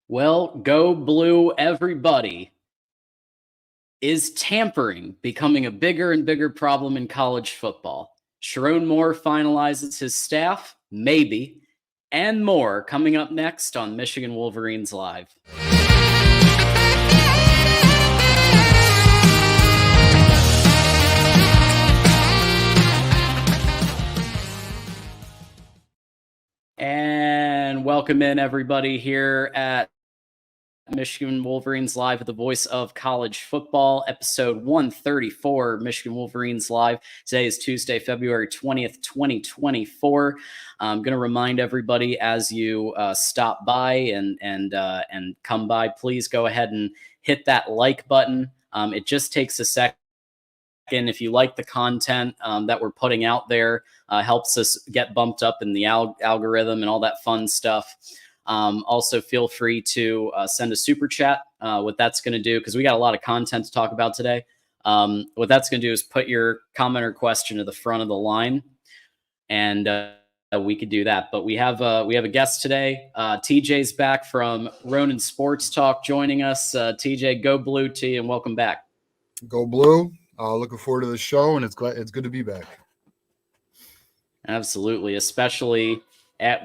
Well, go blue, everybody. Is tampering becoming a bigger and bigger problem in college football? Sherrone Moore finalizes his staff? Maybe. And more coming up next on Michigan Wolverines Live. And welcome in, everybody, here at Michigan Wolverines Live with the voice of college football, episode 134, Michigan Wolverines Live. Today is Tuesday, February 20th, 2024. I'm going to remind everybody as you stop by and come by, please go ahead and hit that like button. It just takes a second. If you like the content that we're putting out there, helps us get bumped up in the algorithm and all that fun stuff. Also, feel free to send a super chat. What that's going to do, because we got a lot of content to talk about today, what that's going to do is put your comment or question to the front of the line, and we could do that. But we have a guest today. TJ's back from Ronin Sports Talk joining us. TJ, go blue to you, and welcome back. Go blue. Looking forward to the show, and it's good to be back. Absolutely, especially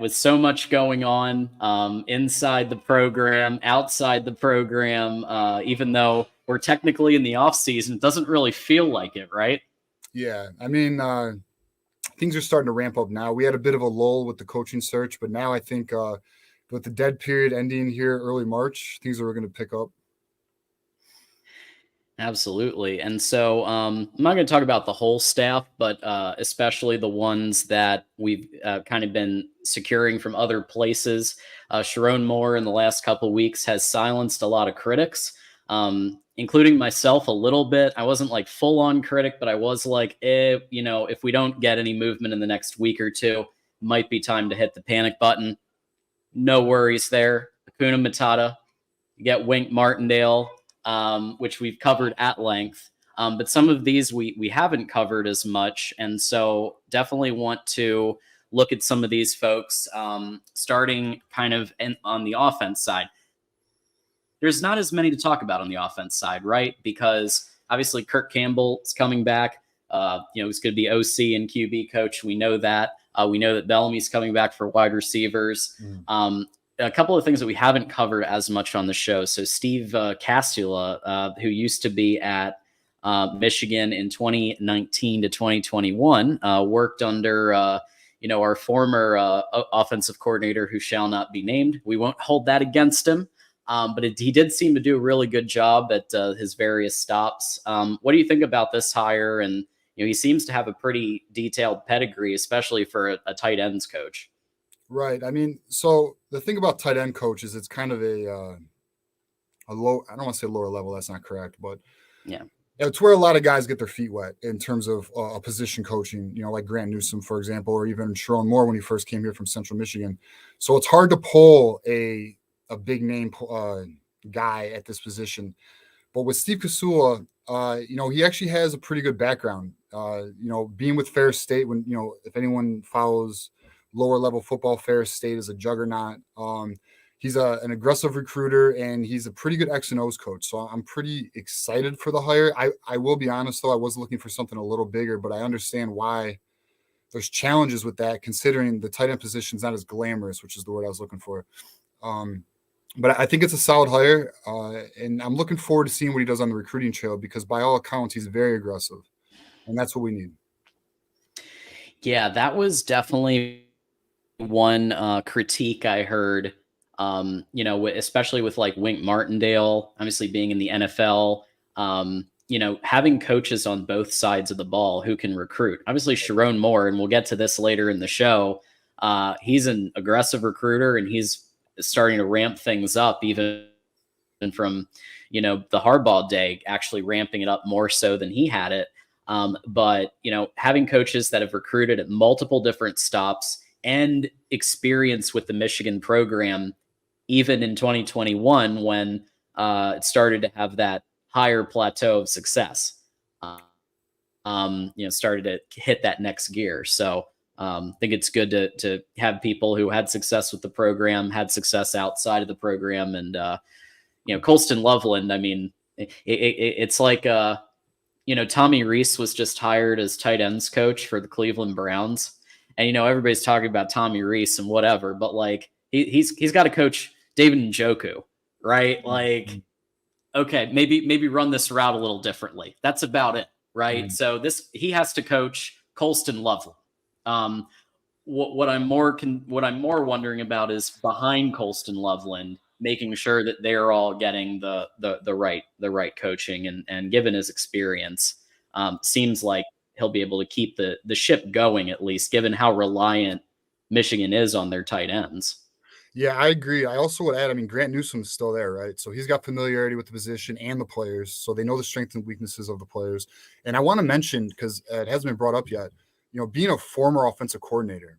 with so much going on inside the program, outside the program. Even though we're technically in the off season, it doesn't really feel like it, right? Yeah, I mean, things are starting to ramp up now. We had a bit of a lull with the coaching search, but now I think with the dead period ending here early March, things are going to pick up. Absolutely. And so I'm not going to talk about the whole staff, but especially the ones that we've kind of been securing from other places. Sherrone Moore in the last couple of weeks has silenced a lot of critics, including myself a little bit. I wasn't like full on critic, but I was like, if we don't get any movement in the next week or two, might be time to hit the panic button. No worries there. Hakuna Matata. You get Wink Martindale. Which we've covered at length. But some of these we haven't covered as much. And so definitely want to look at some of these folks, starting kind of on the offense side. There's not as many to talk about on the offense side, right? Because obviously Kirk Campbell is coming back. He's going to be OC and QB coach. We know that. We know that Bellamy's coming back for wide receivers. A couple of things that we haven't covered as much on the show. So Steve Castula, who used to be at Michigan in 2019 to 2021, worked under our former offensive coordinator, who shall not be named. We won't hold that against him, but he did seem to do a really good job at his various stops. What do you think about this hire? And he seems to have a pretty detailed pedigree, especially for a tight ends coach. Right. I mean, so the thing about tight end coach is it's kind of a low, I don't want to say lower level. That's not correct, but yeah, it's where a lot of guys get their feet wet in terms of a position coaching, like Grant Newsome, for example, or even Sherrone Moore when he first came here from Central Michigan. So it's hard to pull a big name guy at this position. But with Steve Castula, he actually has a pretty good background, being with Ferris State when, if anyone follows lower level football, Ferris State is a juggernaut. He's an aggressive recruiter, and he's a pretty good X and O's coach. So I'm pretty excited for the hire. I will be honest, though, I was looking for something a little bigger, but I understand why there's challenges with that, considering the tight end position is not as glamorous, which is the word I was looking for. But I think it's a solid hire, and I'm looking forward to seeing what he does on the recruiting trail, because by all accounts, he's very aggressive, and that's what we need. Yeah, that was definitely one critique I heard, especially with like Wink Martindale, obviously being in the NFL, having coaches on both sides of the ball who can recruit. Obviously, Sherrone Moore, and we'll get to this later in the show, he's an aggressive recruiter, and he's starting to ramp things up even from, the Harbaugh day, actually ramping it up more so than he had it. But having coaches that have recruited at multiple different stops and experience with the Michigan program, even in 2021, when it started to have that higher plateau of success, started to hit that next gear. So I think it's good to have people who had success with the program, had success outside of the program, and Colston Loveland. I mean, it's like Tommy Rees was just hired as tight ends coach for the Cleveland Browns, and everybody's talking about Tommy Rees and whatever, but like he's got to coach David Njoku, right? Like, okay, maybe run this route a little differently. That's about it, right? So he has to coach Colston Loveland. What I'm more wondering about is behind Colston Loveland, making sure that they're all getting the right coaching, and given his experience, seems like he'll be able to keep the ship going, at least given how reliant Michigan is on their tight ends. Yeah, I agree. I also would add, I mean, Grant Newsome's still there, right? So he's got familiarity with the position and the players, so they know the strengths and weaknesses of the players. And I want to mention, because it hasn't been brought up yet, being a former offensive coordinator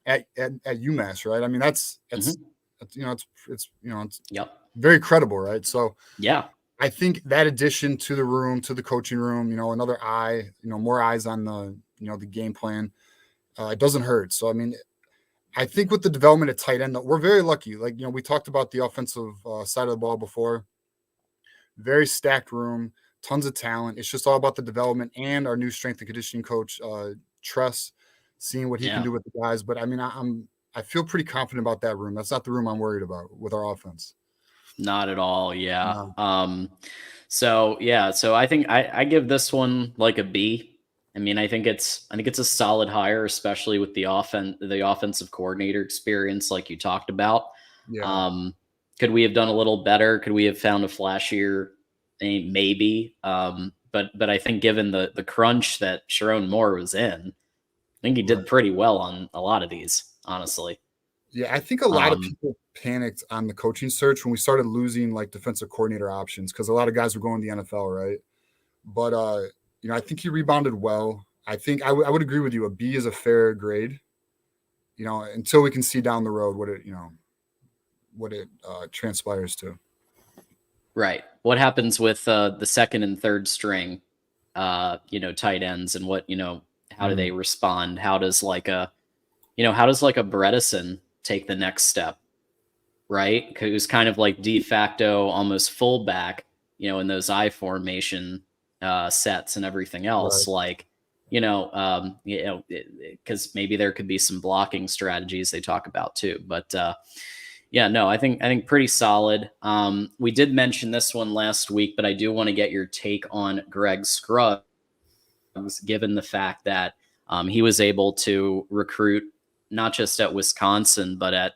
at UMass, right? I mean, that's it's Yep. very credible, right? So Yeah. I think that addition to the room, to the coaching room, another eye, more eyes on the game plan, it doesn't hurt. So I mean, I think with the development at tight end, we're very lucky. Like, we talked about the offensive side of the ball before. Very stacked room, tons of talent. It's just all about the development and our new strength and conditioning coach, Tress, seeing what he can do with the guys. But I mean, I feel pretty confident about that room. That's not the room I'm worried about with our offense. Not at all. Yeah. No. So I think I give this one like a B. I mean, I think it's a solid hire, especially with the offensive coordinator experience, like you talked about. Yeah. Could we have done a little better? Could we have found a flashier? Maybe. But I think given the crunch that Sherrone Moore was in, I think he did pretty well on a lot of these, honestly. Yeah, I think a lot of people panicked on the coaching search when we started losing like defensive coordinator options, because a lot of guys were going to the NFL, right? But I think he rebounded well. I think I would agree with you. A B is a fair grade. Until we can see down the road what it transpires to. Right. What happens with the second and third string, tight ends, and how do they respond? How does like a Bredesen take the next step? Right. Who's kind of like de facto almost fullback, in those I formation sets and everything else. Right. Because maybe there could be some blocking strategies they talk about too. But I think pretty solid. We did mention this one last week, but I do want to get your take on Greg Scruggs, given the fact that he was able to recruit not just at Wisconsin, but at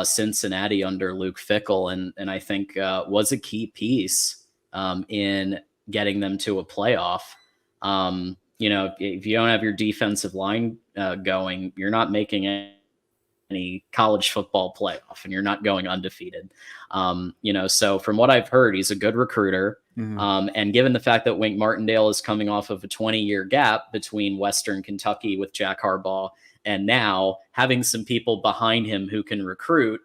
Cincinnati under Luke Fickell, and I think was a key piece in getting them to a playoff. If you don't have your defensive line going, you're not making any college football playoff, and you're not going undefeated. So from what I've heard, he's a good recruiter. And given the fact that Wink Martindale is coming off of a 20-year gap between Western Kentucky with Jack Harbaugh and now having some people behind him who can recruit,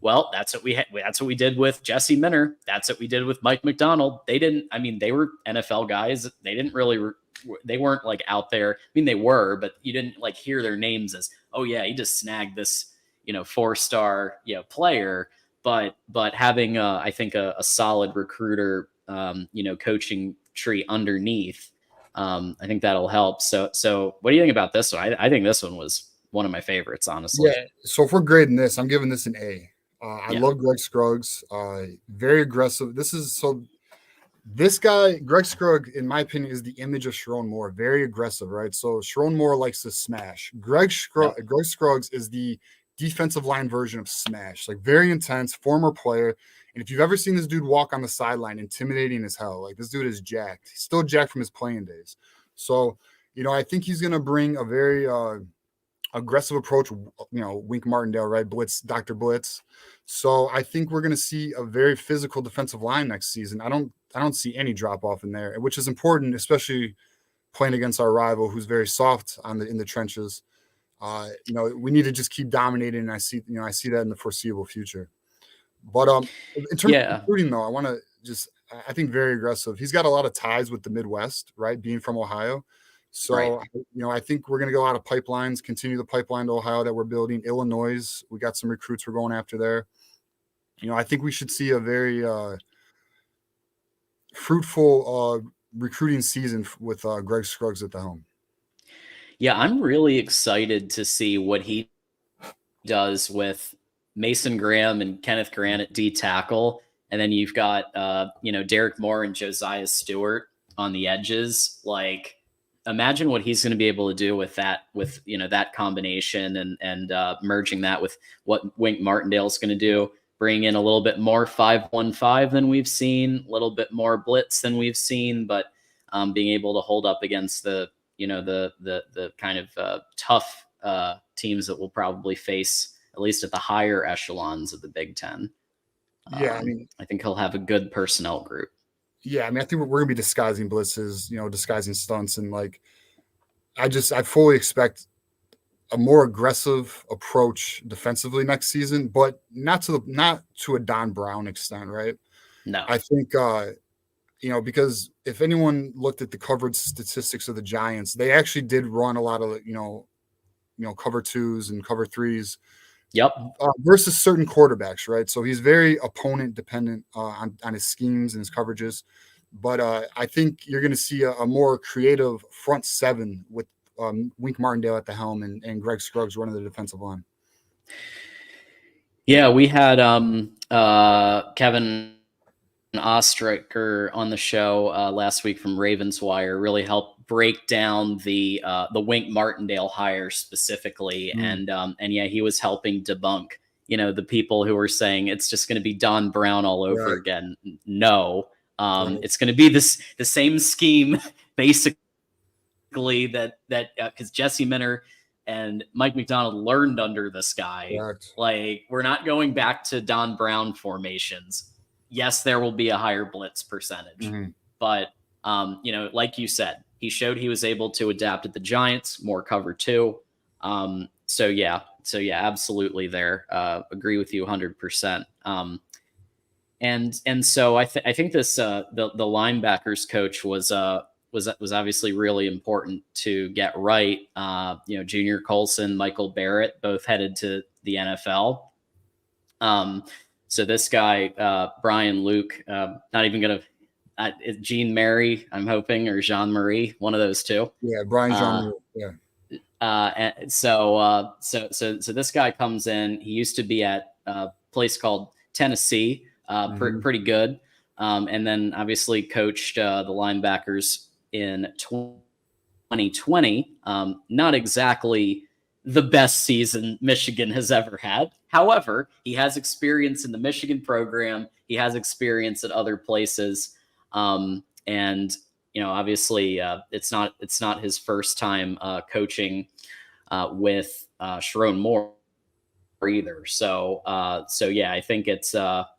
well, that's what we did with Jesse Minner. That's what we did with Mike McDonald. They were NFL guys. They weren't like out there. I mean, they were, but you didn't like hear their names as, oh yeah, he just snagged this, 4-star, player. But having I think a solid recruiter, coaching tree underneath, I think that'll help. So what do you think about this one? I think this one was one of my favorites, honestly. Yeah. So if we're grading this, I'm giving this an A. I love Greg Scruggs. Very aggressive. This guy, Greg Scruggs, in my opinion, is the image of Sherrone Moore. Very aggressive, right? So Sherrone Moore likes to smash. Greg Scruggs is the defensive line version of smash. Like, very intense, former player. And if you've ever seen this dude walk on the sideline, intimidating as hell. Like, this dude is jacked. He's still jacked from his playing days. So, I think he's going to bring a very aggressive approach, Wink Martindale, right? Blitz, Dr. Blitz. So I think we're going to see a very physical defensive line next season. I don't see any drop off in there, which is important, especially playing against our rival, who's very soft in the trenches. We need to just keep dominating. And I see that in the foreseeable future. But in terms of recruiting, though, I think very aggressive. He's got a lot of ties with the Midwest, right? Being from Ohio. So, I think we're going to go out of pipelines, continue the pipeline to Ohio that we're building. Illinois, we got some recruits we're going after there. I think we should see a very fruitful recruiting season with Greg Scruggs at the helm. Yeah, I'm really excited to see what he does with Mason Graham and Kenneth Grant at D tackle. And then you've got, Derek Moore and Josiah Stewart on the edges. Like, imagine what he's going to be able to do with that, that combination and merging that with what Wink Martindale's going to do. Bring in a little bit more 5-1-5 than we've seen, a little bit more blitz than we've seen, but being able to hold up against the kind of tough teams that we'll probably face, at least at the higher echelons of the Big Ten. Yeah, I think he'll have a good personnel group. Yeah, I think we're going to be disguising blitzes, disguising stunts, and I fully expect a more aggressive approach defensively next season, but not to a Don Brown extent, right? No, I think because if anyone looked at the coverage statistics of the Giants, they actually did run a lot of cover twos and cover threes. Yep. Versus certain quarterbacks, right? So he's very opponent dependent on his schemes and his coverages. But I think you're going to see a more creative front seven with Wink Martindale at the helm and Greg Scruggs running the defensive line. Yeah, we had Kevin Ostriker on the show last week from Ravenswire. Really helped break down the Wink Martindale hire specifically, and yeah, he was helping debunk the people who were saying it's just going to be Don Brown all over again. No, it's going to be the same scheme basically that because Jesse Minter and Mike McDonald learned under this guy. Correct. Like, we're not going back to Don Brown formations. Yes, there will be a higher blitz percentage, but like you said, he showed he was able to adapt at the Giants, more cover two. So yeah, absolutely there. Agree with you 100%. And so I think this the linebackers coach was obviously really important to get right. Junior Colson, Michael Barrett, both headed to the NFL. So this guy, Brian Luke, not even going to, Jean Mary, I'm hoping, or Jean-Marie, one of those two. Yeah, Brian Jean-Marie, yeah. And so this guy comes in. He used to be at a place called Tennessee, pretty good. And then obviously coached the linebackers in 2020. Not exactly the best season Michigan has ever had. However, he has experience in the Michigan program. He has experience at other places. And obviously it's not his first time coaching with Sherrone Moore either. So yeah, I think it's a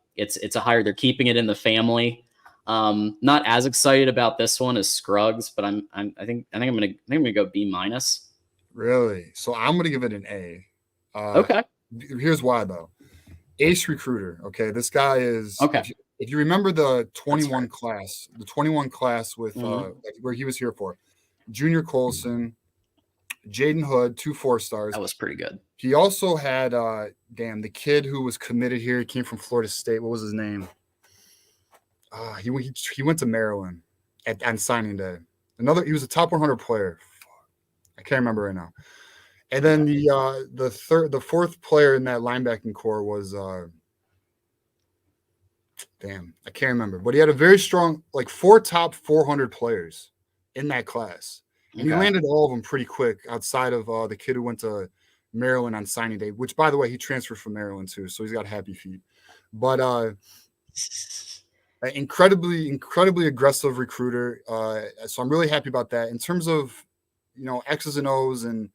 hire. They're keeping it in the family. Not as excited about this one as Scruggs, but I think I'm gonna go B-. Really? So I'm gonna give it an A. Okay. Here's why though. Ace recruiter. Okay, this guy is. Okay. If you remember the 21 class, with where he was here for, Junior Colson, Jaden Hood, 2 4-stars. That was pretty good. He also had the kid who was committed here. He came from Florida State. What was his name? He went to Maryland on signing day. He was a top 100 player. I can't remember right now. And then the fourth player in that linebacking core was I can't remember. But he had a very strong 4 top 400 players in that class. And he landed all of them pretty quick outside of the kid who went to Maryland on signing day, which, by the way, he transferred from Maryland too, so he's got happy feet. But incredibly aggressive recruiter. So I'm really happy about that. In terms of X's and O's and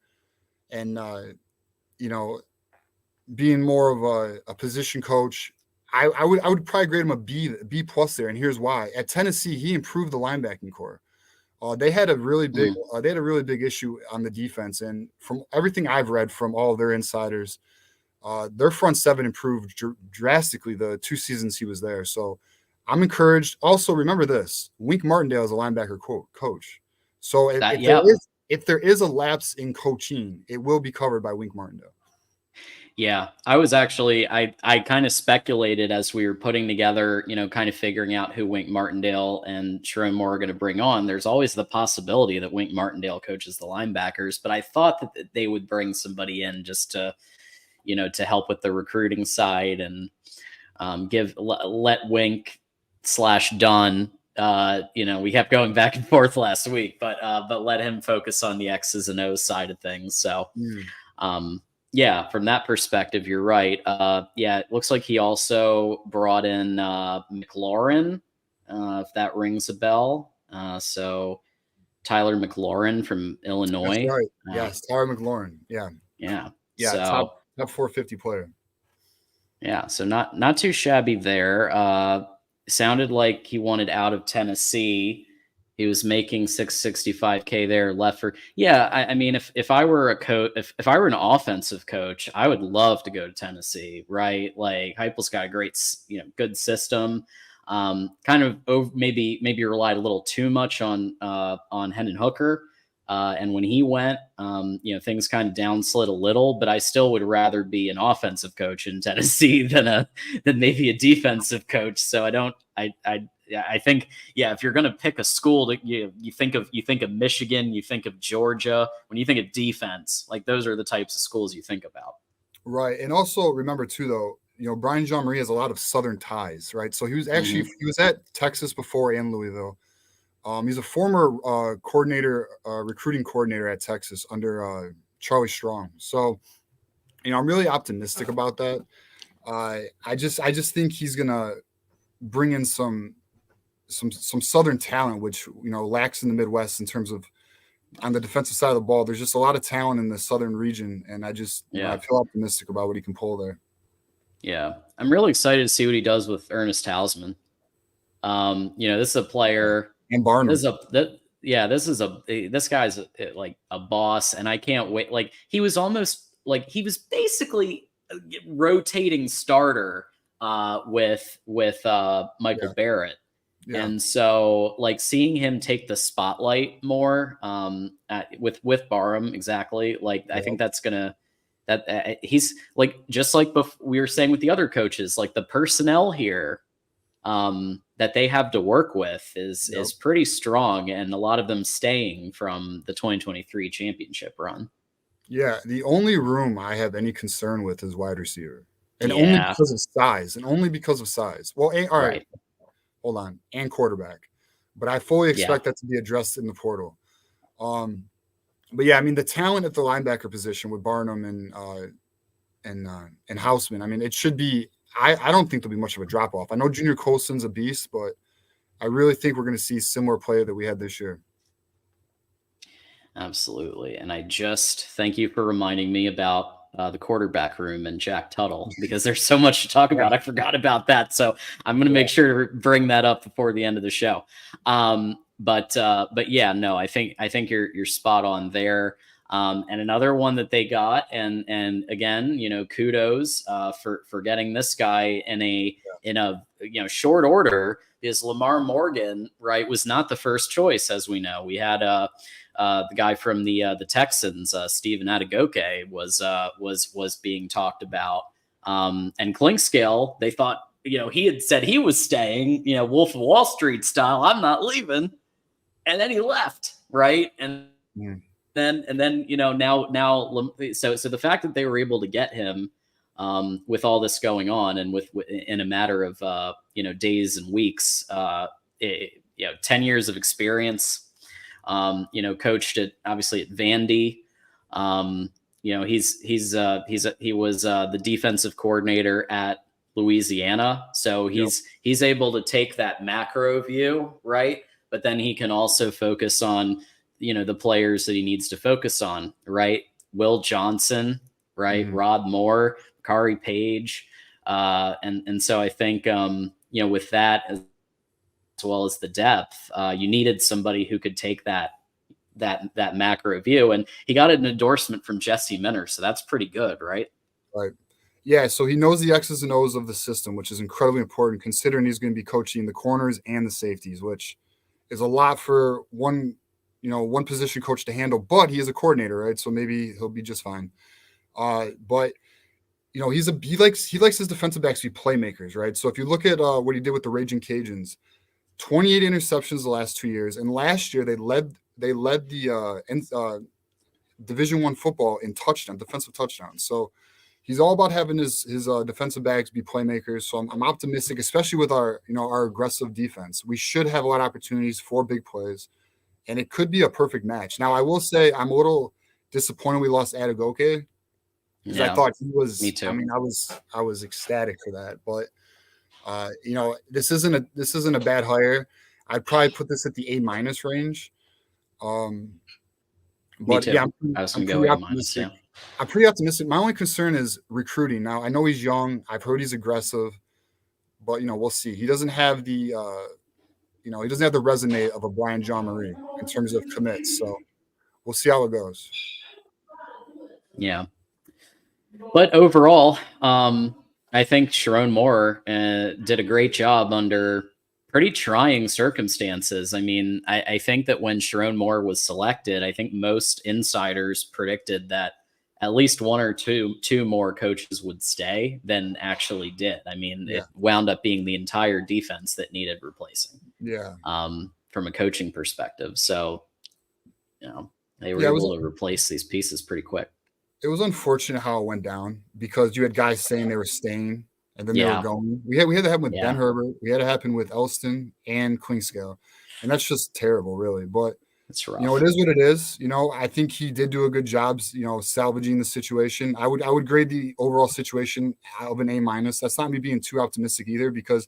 being more of a position coach, I would probably grade him a B+ there, and here's why. At Tennessee, he improved the linebacking core. They had a really big issue on the defense, and from everything I've read from all of their insiders, their front seven improved drastically the 2 seasons he was there. So I'm encouraged. Also, remember this: Wink Martindale is a linebacker coach. So if there is a lapse in coaching, it will be covered by Wink Martindale. Yeah, I was actually I kind of speculated as we were putting together, kind of figuring out who Wink Martindale and Sherrone Moore are going to bring on. There's always the possibility that Wink Martindale coaches the linebackers, but I thought that they would bring somebody in just to, to help with the recruiting side and let Wink / Dunn. We kept going back and forth last week, but let him focus on the X's and O's side of things. So. Yeah, from that perspective, you're right. Yeah, it looks like he also brought in McLaurin, if that rings a bell. So Tyler McLaurin from Illinois. That's right. Yes, Tyler McLaurin. Yeah. Yeah. Yeah. So, top 450 player. Yeah. So not too shabby there. Sounded like he wanted out of Tennessee. He was making $665K there, left for. Yeah, I mean, if I were a coach, if I were an offensive coach, I would love to go to Tennessee, right? Like Heupel's got a great, good system. Kind of maybe relied a little too much on Hendon Hooker, and when he went, things kind of downslid a little. But I still would rather be an offensive coach in Tennessee than maybe a defensive coach. So I think, if you're going to pick a school that you think of Michigan, you think of Georgia. When you think of defense, like those are the types of schools you think about. Right. And also remember too, though, Brian Jean-Marie has a lot of Southern ties, right? So he was actually, he was at Texas before and Louisville. He's a former recruiting coordinator at Texas under Charlie Strong. So, I'm really optimistic about that. I just think he's going to bring in some Southern talent, which lacks in the Midwest in terms of on the defensive side of the ball. There's just a lot of talent in the Southern region, and I feel optimistic about what he can pull there. Yeah, I'm really excited to see what he does with Ernest Hausman. This is a player, and Barnum. This guy's like a boss, and I can't wait. Like he was basically a rotating starter with Michael Barrett. Yeah. And so, like seeing him take the spotlight more with Barham, exactly. Like I think that's gonna he's like just like we were saying with the other coaches, like the personnel here that they have to work with is pretty strong, and a lot of them staying from the 2023 championship run. Yeah, the only room I have any concern with is wide receiver, and only because of size. Well, all right. Hold on, and quarterback, but I fully expect that to be addressed in the portal. But yeah, I mean the talent at the linebacker position with Barnum and Hausman. I mean, it should be. I don't think there'll be much of a drop off. I know Junior Colson's a beast, but I really think we're going to see similar play that we had this year. Absolutely, and I just thank you for reminding me about the quarterback room and Jack Tuttle, because there's so much to talk about. I forgot about that. So I'm going to make sure to bring that up before the end of the show. But yeah, no, I think you're spot on there. And another one that they got, and again, kudos for getting this guy in a short order, is Lamar Morgan, right, was not the first choice. As we know, we had the guy from the Texans, Stephen Adegoke, was being talked about. And Clinkscale, they thought, he had said he was staying, Wolf of Wall Street style, I'm not leaving. And then he left, right? And then now so the fact that they were able to get him with all this going on, and in a matter of days and weeks, 10 years of experience, coached obviously at Vandy. He was the defensive coordinator at Louisiana, so he's able to take that macro view, right? But then he can also focus on, the players that he needs to focus on, right? Will Johnson, right? Rod Moore, Kari Page. And so I think, with that, as well as the depth, you needed somebody who could take that macro view. And he got an endorsement from Jesse Minner. So that's pretty good, right? Right. Yeah, so he knows the X's and O's of the system, which is incredibly important considering he's going to be coaching the corners and the safeties, which is a lot for one one position coach to handle, but he is a coordinator, right? So maybe he'll be just fine. But he likes his defensive backs to be playmakers, right? So if you look at what he did with the Raging Cajuns, 28 interceptions the last 2 years, and last year they led the Division I football in defensive touchdowns. So he's all about having his defensive backs be playmakers. So I'm optimistic, especially with our aggressive defense. We should have a lot of opportunities for big plays, and it could be a perfect match. Now I will say I'm a little disappointed we lost Adegoke, because I thought he was. Me too. I mean, I was ecstatic for that, but this isn't a bad hire. I'd probably put this at the A- range. But yeah, I'm pretty optimistic. I'm pretty optimistic. My only concern is recruiting. Now I know he's young. I've heard he's aggressive, but we'll see. He doesn't have the resume of a Brian John Marie in terms of commits. So we'll see how it goes. Yeah. But overall, I think Sherrone Moore did a great job under pretty trying circumstances. I mean, I think that when Sherrone Moore was selected, I think most insiders predicted that at least one or two more coaches would stay than actually did. I mean, It wound up being the entire defense that needed replacing. Yeah. From a coaching perspective. So, they were able to replace these pieces pretty quick. It was unfortunate how it went down, because you had guys saying they were staying and then they were going. We had that happen with Ben Herbert. We had it happen with Elston and Klingscale, and that's just terrible, really. But it's rough. It is what it is. I think he did do a good job, salvaging the situation. I would grade the overall situation of an A-. That's not me being too optimistic either, because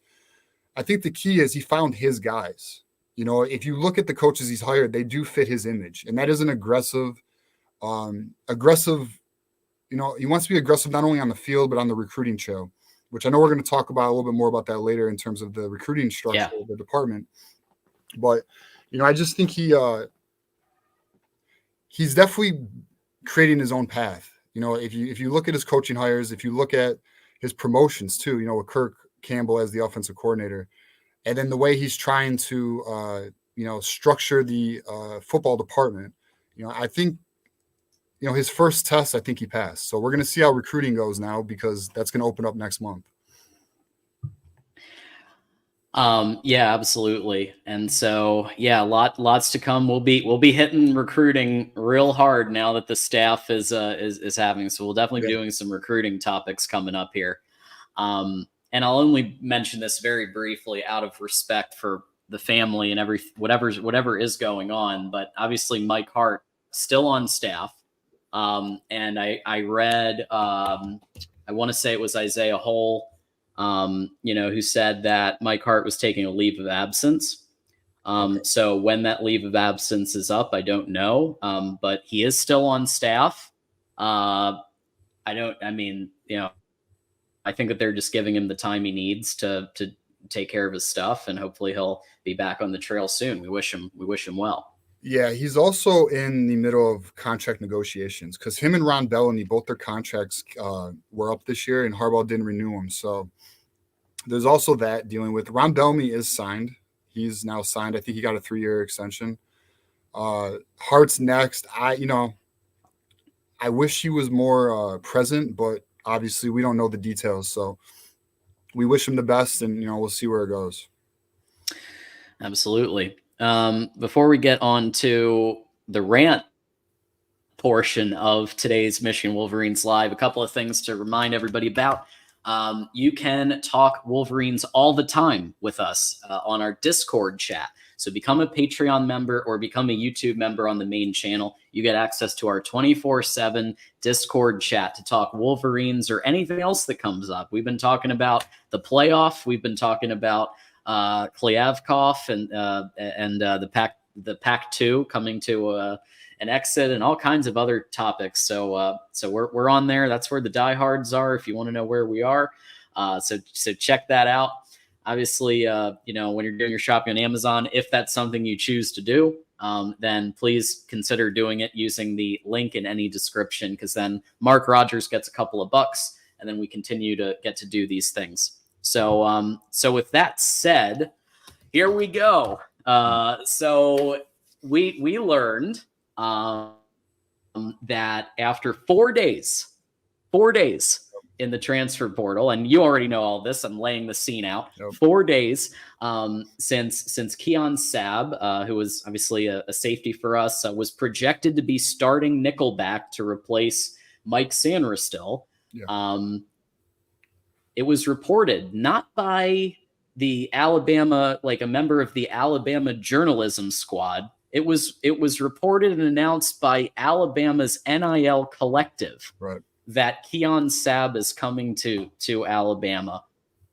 I think the key is he found his guys. If you look at the coaches he's hired, they do fit his image, and that is an aggressive. He wants to be aggressive not only on the field but on the recruiting show, which I know we're going to talk about a little bit more about that later in terms of the recruiting structure of the department. But I just think he's definitely creating his own path. If you look at his coaching hires, if you look at his promotions too, with Kirk Campbell as the offensive coordinator, and then the way he's trying to structure the football department, I think. His first test, I think he passed. So we're going to see how recruiting goes now, because that's going to open up next month. Yeah, absolutely. And so, lots to come. We'll be hitting recruiting real hard now that the staff is having. So we'll definitely be doing some recruiting topics coming up here. And I'll only mention this very briefly out of respect for the family and whatever is going on. But obviously, Mike Hart still on staff. And I read, I want to say it was Isaiah Hole, who said that Mike Hart was taking a leave of absence. So when that leave of absence is up, I don't know. But he is still on staff. I think that they're just giving him the time he needs to take care of his stuff, and hopefully he'll be back on the trail soon. We wish him well. Yeah, he's also in the middle of contract negotiations, because him and Ron Bellamy, both their contracts were up this year, and Harbaugh didn't renew them. So there's also that dealing with. Ron Bellamy is signed. He's now signed. I think he got a 3-year extension. Hart's next. I wish he was more present, but obviously we don't know the details. So we wish him the best, and we'll see where it goes. Absolutely. Before we get on to the rant portion of today's Michigan Wolverines Live, a couple of things to remind everybody about. You can talk Wolverines all the time with us on our Discord chat. So become a Patreon member or become a YouTube member on the main channel. You get access to our 24/7 Discord chat to talk Wolverines or anything else that comes up. We've been talking about the playoff. We've been talking about Klyavkov and the Pac-2 coming to an exit, and all kinds of other topics. So we're on there. That's where the diehards are. If you want to know where we are, so check that out. Obviously, when you're doing your shopping on Amazon, if that's something you choose to do, then please consider doing it using the link in any description, because then Mark Rogers gets a couple of bucks, and then we continue to get to do these things. So with that said, here we go. So we learned that after 4 days in the transfer portal, and you already know all this, I'm laying the scene out. Yep. 4 days since Keon Sabb, who was obviously a safety for us, was projected to be starting nickelback to replace Mike Sanristil. Yeah. It was reported not by the Alabama, like a member of the Alabama journalism squad. It was reported and announced by Alabama's NIL collective, Right. that Keon Sabb is coming to Alabama.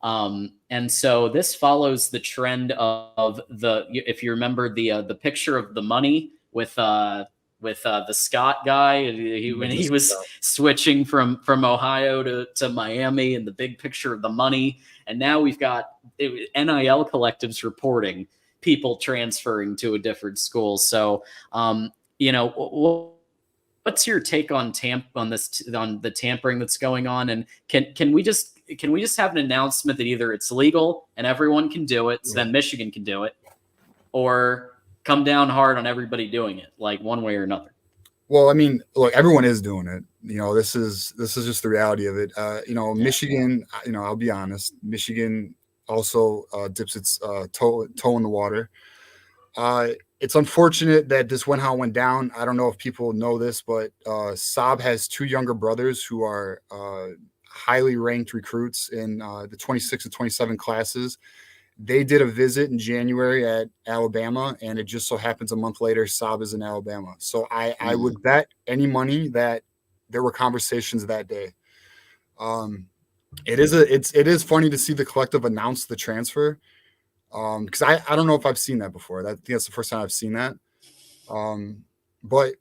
And so this follows the trend of the, if you remember the picture of the money with the Scott guy, when he was switching from Ohio to Miami, and the big picture of the money. And now we've got NIL collectives reporting people transferring to a different school. So, what's your take on on the tampering that's going on? And can we just have an announcement that either it's legal and everyone can do it, so then Michigan can do it, or come down hard on everybody doing it, like one way or another? Well, I mean, look, everyone is doing it. This is just the reality of it. Michigan, I'll be honest, Michigan also dips its toe in the water. It's unfortunate that this how it went down. I don't know if people know this, but Saab has 2 younger brothers who are highly ranked recruits in the 26 and 27 classes. They did a visit in January at Alabama, and it just so happens a month later, Saab is in Alabama. So I would bet any money that there were conversations that day. It is funny to see the collective announce the transfer. Because I don't know if I've seen that before. I think that's the first time I've seen that. But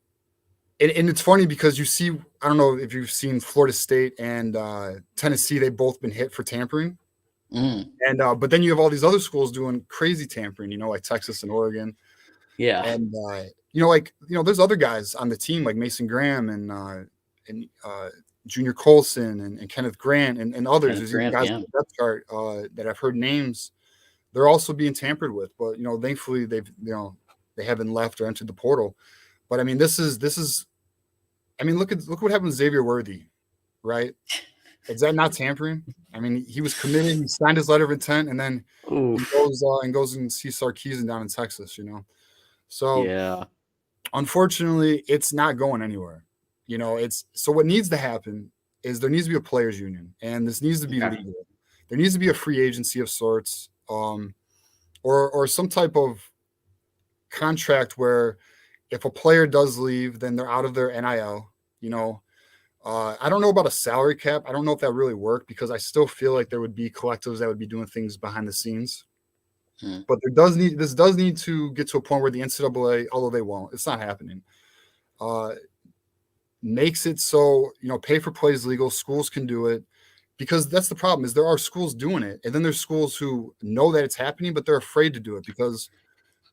it's funny because you see, I don't know if you've seen Florida State and Tennessee, they've both been hit for tampering. And but then you have all these other schools doing crazy tampering, like Texas and Oregon. Yeah. And there's other guys on the team like Mason Graham and Junior Colson and Kenneth Grant and others. There's even guys on the depth chart that I've heard names. They're also being tampered with, but thankfully they haven't left or entered the portal. But I mean, this is I mean, look what happened to Xavier Worthy, right? Is that not tampering? I mean, he was committed, he signed his letter of intent, and then he goes and sees Sarkeesian down in Texas, So yeah, unfortunately, it's not going anywhere. So what needs to happen is there needs to be a players union, and this needs to be legal. There needs to be a free agency of sorts, or some type of contract where if a player does leave, then they're out of their NIL. I don't know about a salary cap. I don't know if that really worked, because I still feel like there would be collectives that would be doing things behind the scenes. But this does need to get to a point where the NCAA, although they won't, it's not happening, makes it so, pay for play is legal. Schools can do it, because that's the problem, is there are schools doing it. And then there's schools who know that it's happening, but they're afraid to do it because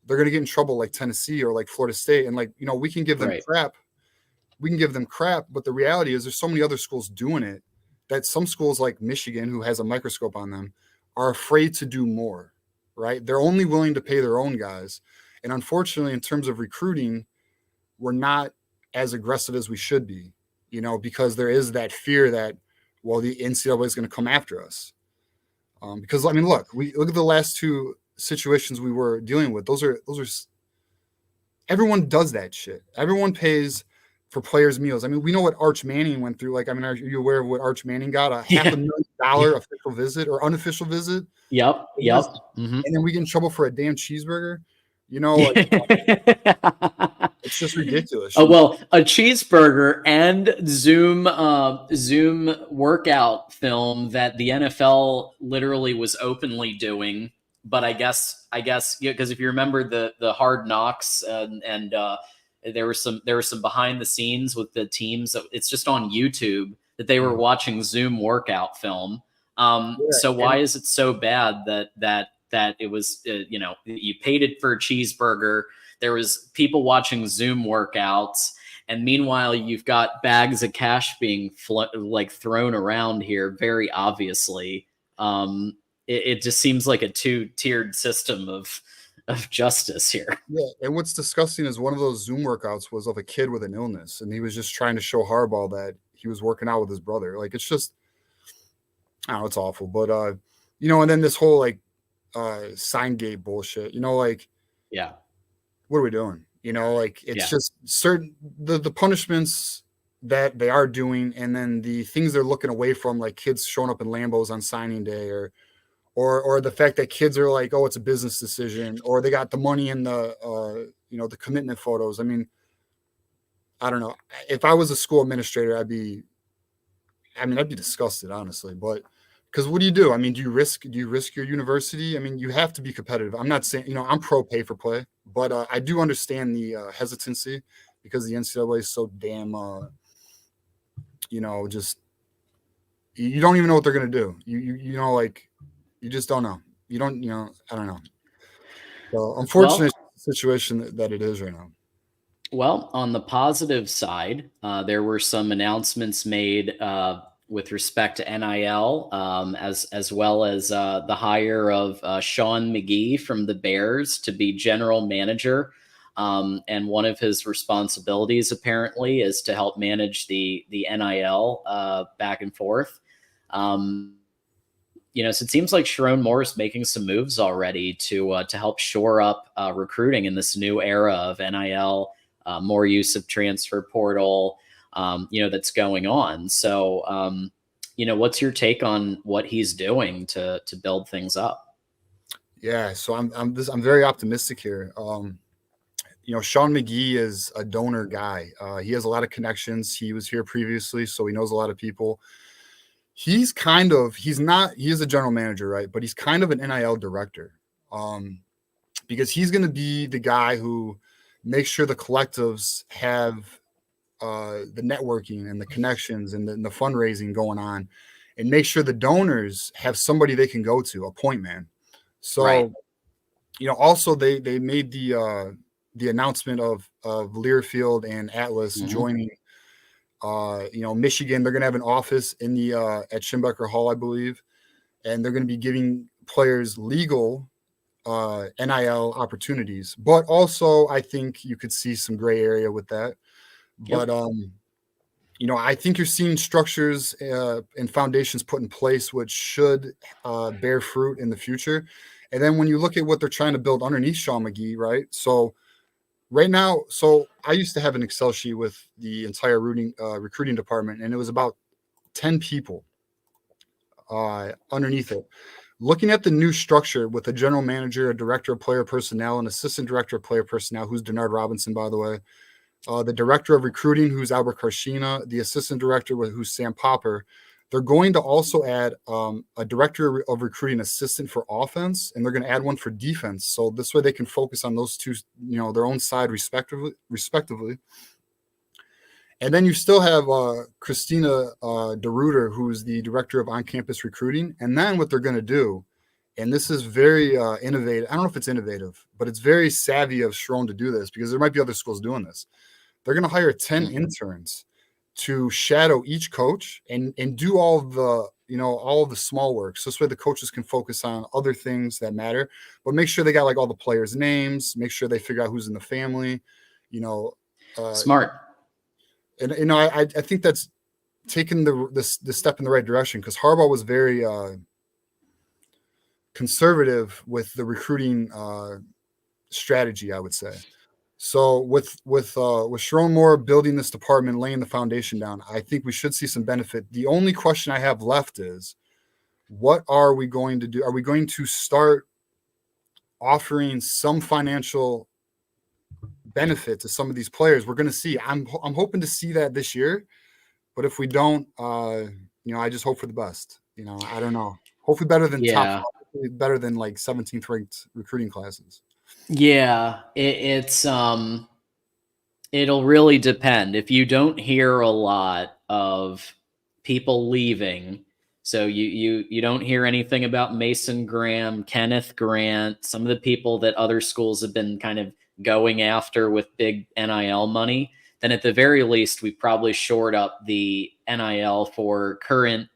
they're going to get in trouble, like Tennessee or like Florida State. And we can give them crap. We can give them crap. But the reality is there's so many other schools doing it that some schools like Michigan, who has a microscope on them, are afraid to do more, right? They're only willing to pay their own guys. And unfortunately, in terms of recruiting, we're not as aggressive as we should be, because there is that fear that, well, the NCAA is going to come after us. Because, I mean, look at the last 2 situations we were dealing with. Those are everyone does that shit. Everyone pays for players' meals. I mean, we know what Arch Manning went through. Are you aware of what Arch Manning got? A $500,000 official visit or unofficial visit. Yep. And then we get in trouble for a damn cheeseburger. It's just ridiculous. Well, a cheeseburger and Zoom workout film that the NFL literally was openly doing. But I guess because if you remember the Hard Knocks and there were some behind the scenes with the teams. It's just on YouTube that they were watching Zoom workout film. So why is it so bad that it was you paid it for a cheeseburger? There was people watching Zoom workouts, and meanwhile you've got bags of cash being thrown around here. Very obviously, it just seems like a 2-tiered system of of justice here. Yeah, and what's disgusting is one of those Zoom workouts was of a kid with an illness, and he was just trying to show Harbaugh that he was working out with his brother. Like, it's just, I don't know, it's awful. But and then this whole like sign gate bullshit. Like, Yeah. what are we doing? Like, it's just certain the punishments that they are doing, and then the things they're looking away from, like kids showing up in Lambos on signing day, or the fact that kids are like, oh, it's a business decision, or they got the money in the the commitment photos. I mean, I don't know. If I was a school administrator, I'd be disgusted, honestly. But because what do you do? I mean, do you risk your university? I mean, you have to be competitive. I'm not saying, I'm pro pay for play, but I do understand the hesitancy because the NCAA is so damn just, you don't even know what they're gonna do. Like, you just don't know. You don't, I don't know. So unfortunate situation that it is right now. Well, on the positive side, there were some announcements made with respect to NIL, as well as the hire of Sean McGee from the Bears to be general manager. And one of his responsibilities, apparently, is to help manage the NIL back and forth. So it seems like Sherrone Moore is making some moves already to help shore up recruiting in this new era of NIL. More use of transfer portal, that's going on. So, what's your take on what he's doing to build things up? Yeah, so I'm very optimistic here. Sean McGee is a donor guy. He has a lot of connections. He was here previously, so he knows a lot of people. He is a general manager, right? But he's kind of an NIL director, because he's going to be the guy who makes sure the collectives have the networking and the connections and the fundraising going on, and make sure the donors have somebody they can go to, a point man. So, right. Also they made the announcement of Learfield and Atlas joining. Michigan, they're going to have an office in the at Schimbecker Hall, I believe, and they're going to be giving players legal NIL opportunities. But also, I think you could see some gray area with that. But I think you're seeing structures and foundations put in place which should bear fruit in the future. And then when you look at what they're trying to build underneath Sean McGee, right? So right now, I used to have an Excel sheet with the entire recruiting department, and it was about 10 people underneath it. Looking at the new structure with a general manager, a director of player personnel, an assistant director of player personnel, who's Denard Robinson, by the way, the director of recruiting, who's Albert Karshina, the assistant director, who's Sam Popper. They're going to also add a director of recruiting assistant for offense, and they're going to add one for defense. So this way they can focus on those two, their own side respectively. And then you still have Christina DeRuiter, who's the director of on-campus recruiting. And then what they're going to do, and this is very innovative. I don't know if it's innovative, but it's very savvy of Sherrone to do this, because there might be other schools doing this. They're going to hire 10 interns to shadow each coach and do all of the small work. So this way the coaches can focus on other things that matter, but make sure they got like all the players' names, make sure they figure out who's in the family, smart. And I think that's taken the step in the right direction, because Harbaugh was very conservative with the recruiting strategy, I would say. So with Sherrone Moore building this department, laying the foundation down, I think we should see some benefit. The only question I have left is, what are we going to do? Are we going to start offering some financial benefit to some of these players? We're going to see. I'm hoping to see that this year, but if we don't, I just hope for the best. I don't know. Hopefully better than better than like 17th ranked recruiting classes. Yeah, it'll really depend. If you don't hear a lot of people leaving, so you don't hear anything about Mason Graham, Kenneth Grant, some of the people that other schools have been kind of going after with big NIL money, then at the very least we probably shored up the NIL for current,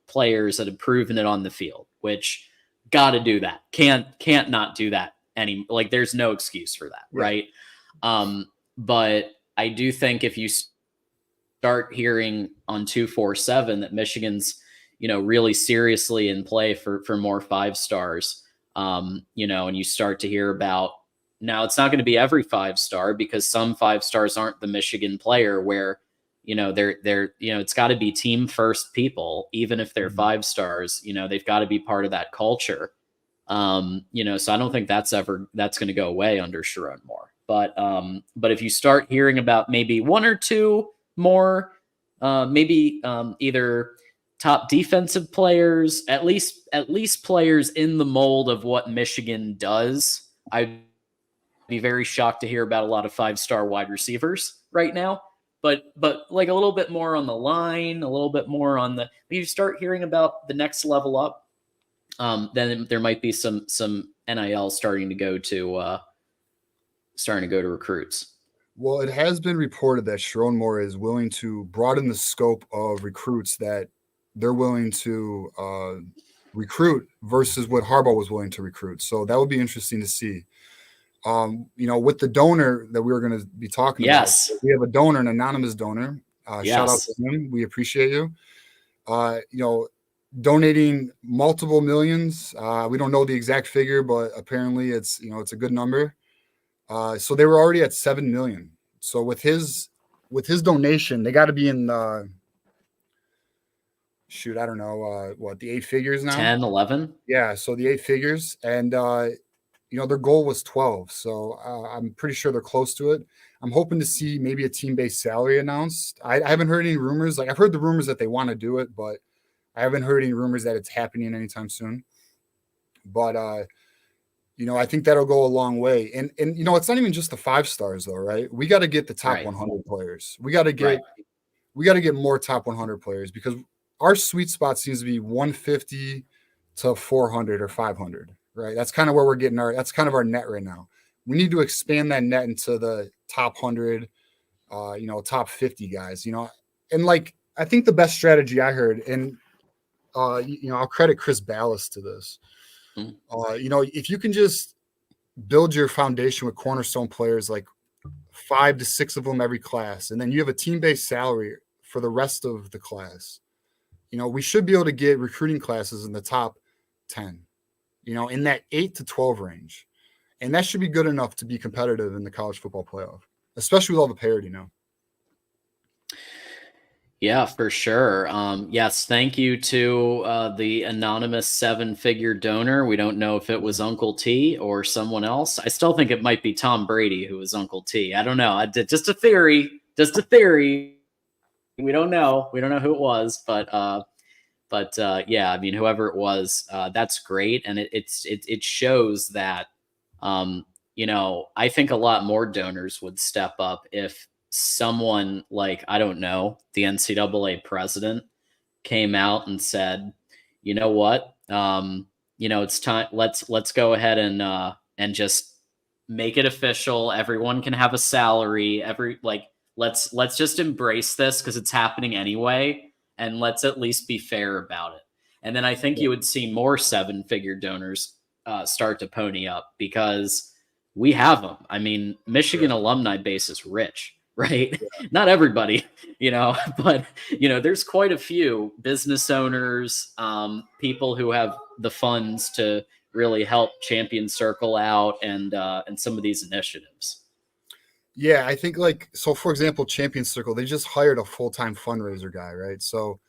players that have proven it on the field, which got to do that. Can't not do that like there's no excuse for that, right? But I do think if you start hearing on 247 that Michigan's, really seriously in play for more 5 stars, and you start to hear about, now it's not going to be every 5 star, because some 5 stars aren't the Michigan player, where they're it's got to be team first people, even if they're 5 stars. They've got to be part of that culture. So I don't think that's going to go away under Sherrone Moore. But if you start hearing about maybe 1 or 2 more, maybe either top defensive players, at least players in the mold of what Michigan does, I'd be very shocked to hear about a lot of 5-star wide receivers right now. But like a little bit more on the line, a little bit more on the, you start hearing about the next level up, then there might be some NIL starting to go to recruits. Well, it has been reported that Sherrone Moore is willing to broaden the scope of recruits that they're willing to recruit versus what Harbaugh was willing to recruit. So that would be interesting to see. With the donor that we were going to be talking about, we have a donor, an anonymous donor. Shout out to him. We appreciate you. Donating multiple millions. We don't know the exact figure, but apparently it's a good number. So they were already at 7 million. So with his donation, they got to be in I don't know, the 8 figures now? 10, 11? Yeah, so the 8 figures. And their goal was 12. So I'm pretty sure they're close to it. I'm hoping to see maybe a team-based salary announced. I haven't heard any rumors. Like, I've heard the rumors that they want to do it, but I haven't heard any rumors that it's happening anytime soon. But I think that'll go a long way. And it's not even just the 5 stars though, right? We got to get the top 100 players. We got to get more top 100 players, because our sweet spot seems to be 150 to 400 or 500, right? That's kind of where we're getting that's kind of our net right now. We need to expand that net into the top 100, top 50 guys, and like, I think the best strategy I heard, and I'll credit Chris Ballas to this. If you can just build your foundation with cornerstone players, like 5 to 6 of them every class, and then you have a team-based salary for the rest of the class, we should be able to get recruiting classes in the top 10, in that 8 to 12 range. And that should be good enough to be competitive in the college football playoff, especially with all the parity now. Yeah, for sure. Yes, thank you to the anonymous 7-figure donor. We don't know if it was Uncle T or someone else. I still think it might be Tom Brady who was Uncle T. I don't know. Just a theory. Just a theory. We don't know. We don't know who it was, but yeah, I mean, whoever it was, that's great, and it shows that I think a lot more donors would step up if someone like, I don't know, the NCAA president came out and said, you know what, it's time. Let's go ahead and just make it official. Everyone can have a salary. Let's just embrace this because it's happening anyway, and let's at least be fair about it. And then I think you would see more 7-figure donors start to pony up, because we have them. I mean, Michigan alumni base is rich, right? Not everybody, but there's quite a few business owners, people who have the funds to really help Champion Circle out and some of these initiatives. Yeah, I think so for example, Champion Circle, they just hired a full-time fundraiser guy, right? So,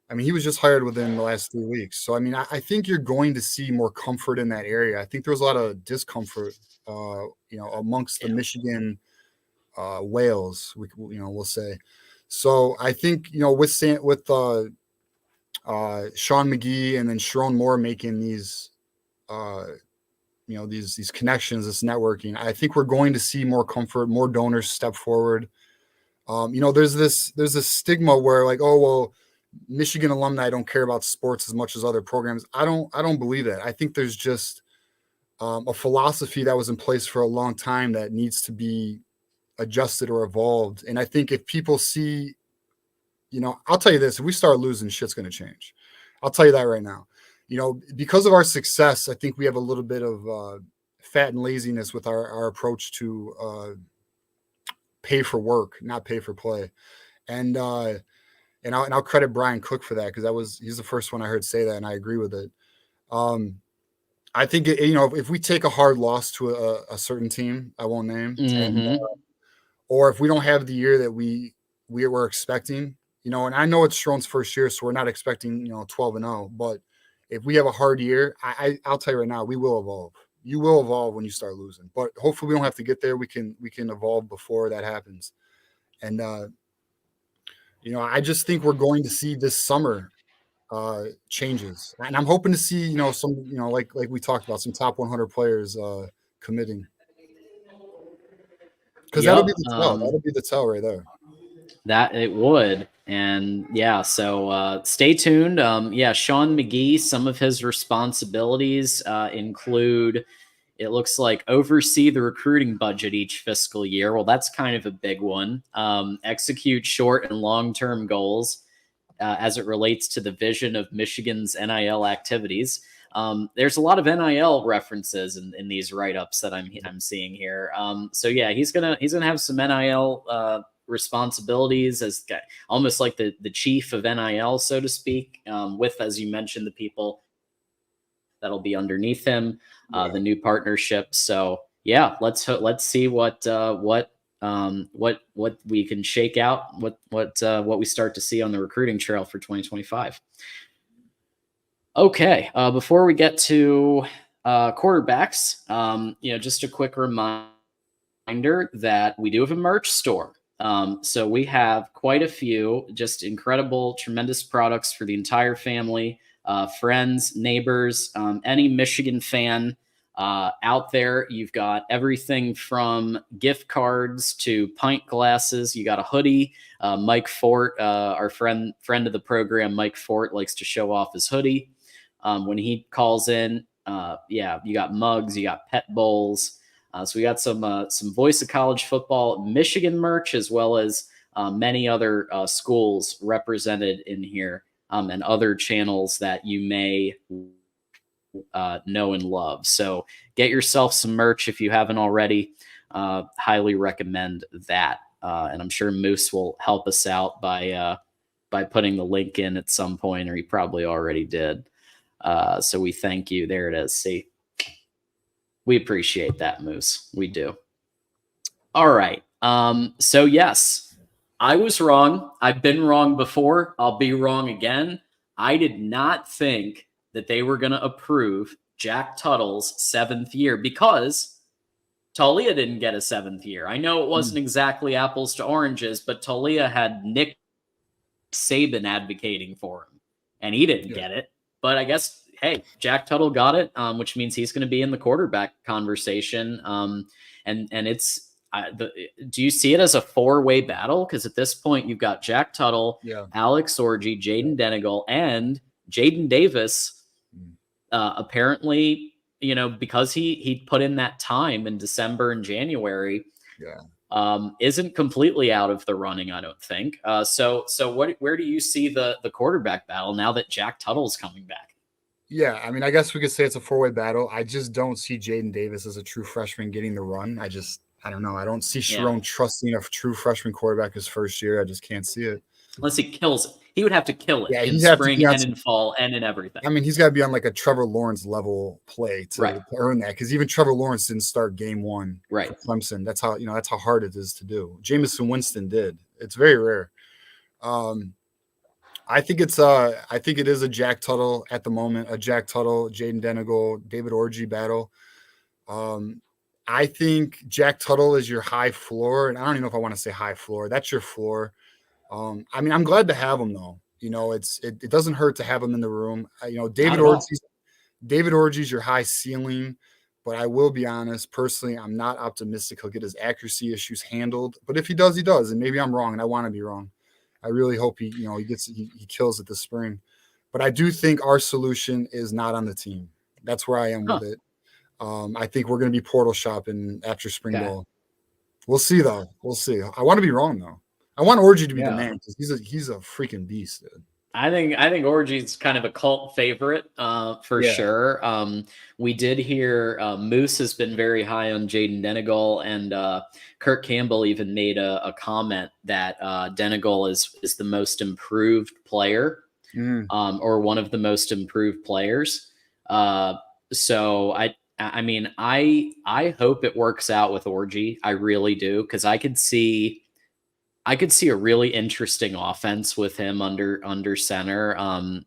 I mean, he was just hired within the last 3 weeks. So, I mean, I think you're going to see more comfort in that area. I think there was a lot of discomfort, amongst the Michigan whales, we'll say. So I think, with Sean McGee and then Sherrone Moore making these, these connections, this networking, I think we're going to see more comfort, more donors step forward. There's this stigma where like, oh, well, Michigan alumni don't care about sports as much as other programs. I don't believe that. I think there's just a philosophy that was in place for a long time that needs to be adjusted or evolved. And I think if people see, I'll tell you this, if we start losing, shit's going to change. I'll tell you that right now. Because of our success, I think we have a little bit of fat and laziness with our approach to pay for work, not pay for play. And I'll credit Brian Cook for that, because he's the first one I heard say that, and I agree with it. I think if we take a hard loss to a certain team, I won't name, and or if we don't have the year that we were expecting, and I know it's Sherrone's first year, so we're not expecting 12-0, but if we have a hard year, I'll tell you right now, we will evolve. You will evolve when you start losing, but hopefully we don't have to get there. We can evolve before that happens. And I just think we're going to see this summer changes, and I'm hoping to see some like we talked about, some top 100 players committing, because that'll be the tell. That'll be the tell right there. That it would. And yeah, so stay tuned. Sean McGee, some of his responsibilities include, it looks like, oversee the recruiting budget each fiscal year. Well, that's kind of a big one. Execute short and long-term goals as it relates to the vision of Michigan's NIL activities. There's a lot of NIL references in these write-ups that I'm seeing here. So yeah, he's gonna have some NIL responsibilities as almost like the chief of NIL, so to speak, with, as you mentioned, the people that'll be underneath him, the new partnership. So yeah, let's see what we can shake out, what we start to see on the recruiting trail for 2025. Okay, before we get to quarterbacks, just a quick reminder that we do have a merch store. So we have quite a few just incredible, tremendous products for the entire family, friends, neighbors, any Michigan fan out there. You've got everything from gift cards to pint glasses. You got a hoodie. Mike Fort, our friend of the program, Mike Fort, likes to show off his hoodie when he calls in. You got mugs, you got pet bowls. So we got some Voice of College Football Michigan merch, as well as many other schools represented in here, and other channels that you may know and love. So get yourself some merch if you haven't already. Highly recommend that. And I'm sure Moose will help us out by putting the link in at some point, or he probably already did. So we thank you. There it is. See? We appreciate that, Moose. We do. All right. So yes, I was wrong. I've been wrong before. I'll be wrong again. I did not think that they were going to approve Jack Tuttle's 7th year, because Taulia didn't get a 7th year. I know it wasn't exactly apples to oranges, but Taulia had Nick Saban advocating for him, and he didn't get it. But I guess, hey, Jack Tuttle got it, which means he's going to be in the quarterback conversation. And it's do you see it as a 4-way battle? Because at this point, you've got Jack Tuttle, Alex Orji, Jaden Denegal, and Jaden Davis. Apparently, because he put in that time in December and January, isn't completely out of the running, I don't think. So where do you see the quarterback battle now that Jack Tuttle's coming back? Yeah, I mean, I guess we could say it's a 4-way battle. I just don't see Jaden Davis as a true freshman getting the run. I don't know. I don't see Sherrone trusting a true freshman quarterback his first year. I just can't see it. Unless he kills it. He would have to kill it in spring and in fall and in everything. I mean, he's got to be on like a Trevor Lawrence level play to earn that, because even Trevor Lawrence didn't start game 1 for Clemson. That's how hard it is to do. Jameson Winston did. It's very rare. I think it is a Jack Tuttle at the moment, a Jack Tuttle, Jaden Denegal, David Orji battle. I think Jack Tuttle is your high floor, and I don't even know if I want to say high floor. That's your floor. I mean, I'm glad to have him though. It doesn't hurt to have him in the room. David Orji's your high ceiling, but I will be honest, personally, I'm not optimistic he'll get his accuracy issues handled. But if he does, he does, and maybe I'm wrong, and I want to be wrong. I really hope he kills it this spring. But I do think our solution is not on the team. That's where I am with it. I think we're going to be portal shopping after spring ball. We'll see, though. We'll see. I want to be wrong, though. I want Orji to be the man, because he's a freaking beast, dude. I think Orgy's kind of a cult favorite, for Yeah. sure. We did hear Moose has been very high on Jaden Denegal, and Kirk Campbell even made a comment that Denegal is the most improved player, Mm, or one of the most improved players. Uh, so I mean, I hope it works out with Orgy. I really do, because I could see a really interesting offense with him under center.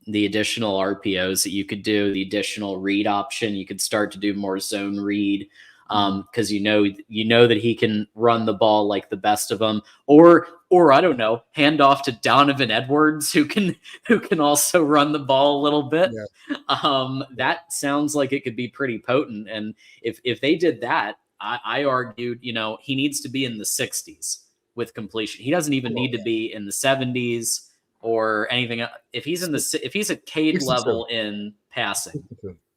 The additional RPOs that you could do, the additional read option, you could start to do more zone read, mm. because you know that he can run the ball like the best of them, or I don't know, hand off to Donovan Edwards, who can also run the ball a little bit. Yeah. That sounds like it could be pretty potent, and if they did that, I argued, he needs to be in the 60s with completion. He doesn't even Well, need to be in the 70s or anything. If he's at Cade 62. level in passing.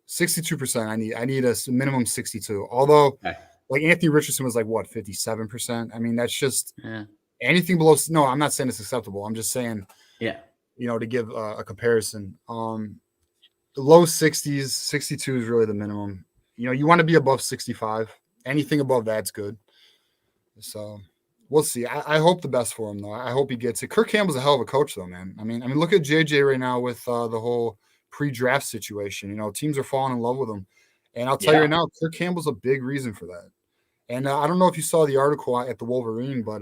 62%. I need a minimum 62. Although, Okay. like Anthony Richardson was like what 57%. I mean, that's just Yeah. anything below. No, I'm not saying it's acceptable. I'm just saying, Yeah. to give a comparison. The low 60s, 62 is really the minimum. You want to be above 65. Anything above that's good. So we'll see. I hope the best for him though. I hope he gets it. Kirk Campbell's a hell of a coach though, man. I mean, look at JJ right now with the whole pre-draft situation. Teams are falling in love with him, and I'll tell you right Yeah. now, Kirk Campbell's a big reason for that. And I don't know if you saw the article at the Wolverine, but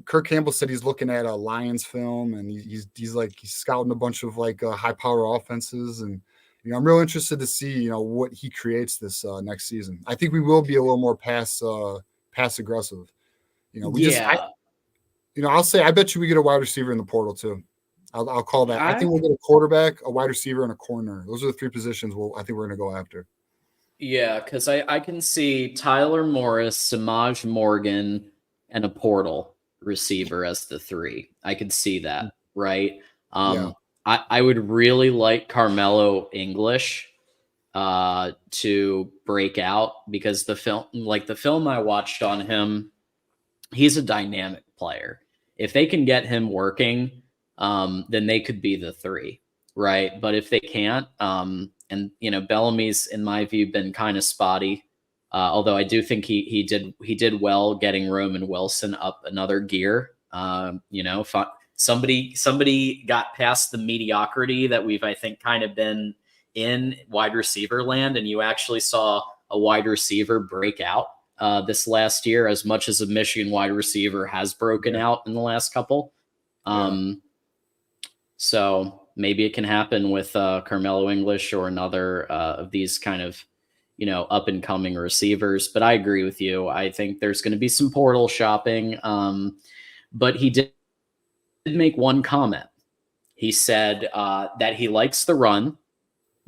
Kirk Campbell said he's looking at a Lions film, and he's scouting a bunch of high power offenses, and I'm real interested to see what he creates this next season. I think we will be a little more pass aggressive. We just Yeah. I'll say I bet you we get a wide receiver in the portal too. I'll call that. I I think we'll get a quarterback, a wide receiver, and a corner. Those are the three positions I think we're going to go after. Yeah, because I can see Tyler Morris, Samaj Morgan, and a portal receiver as the three. I could see that, right? Yeah. I would really like Carmelo English to break out, because the film I watched on him, he's a dynamic player. If they can get him working, then they could be the three, right? But if they can't, and Bellamy's, in my view, been kind of spotty. Although I do think he did well getting Roman Wilson up another gear. Somebody got past the mediocrity that we've, I think, kind of been in wide receiver land, and you actually saw a wide receiver break out this last year, as much as a Michigan wide receiver has broken out in the last couple. So maybe it can happen with Carmelo English or another of these kind of, up and coming receivers. But I agree with you. I think there's going to be some portal shopping. But he did make one comment. He said that he likes the run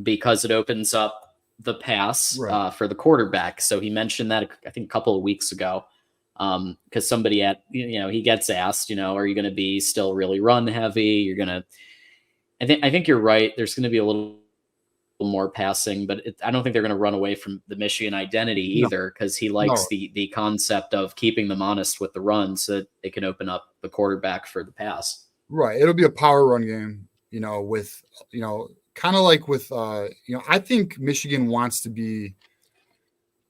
because it opens up the pass for the quarterback. So he mentioned that, I think, a couple of weeks ago, because somebody he gets asked, are you going to be still really run heavy? You're going to, I think you're right. There's going to be a little more passing, but I don't think they're going to run away from the Michigan identity either, because he likes the concept of keeping them honest with the run, so that they can open up the quarterback for the pass. Right. It'll be a power run game, with, kind of like with, I think Michigan wants to be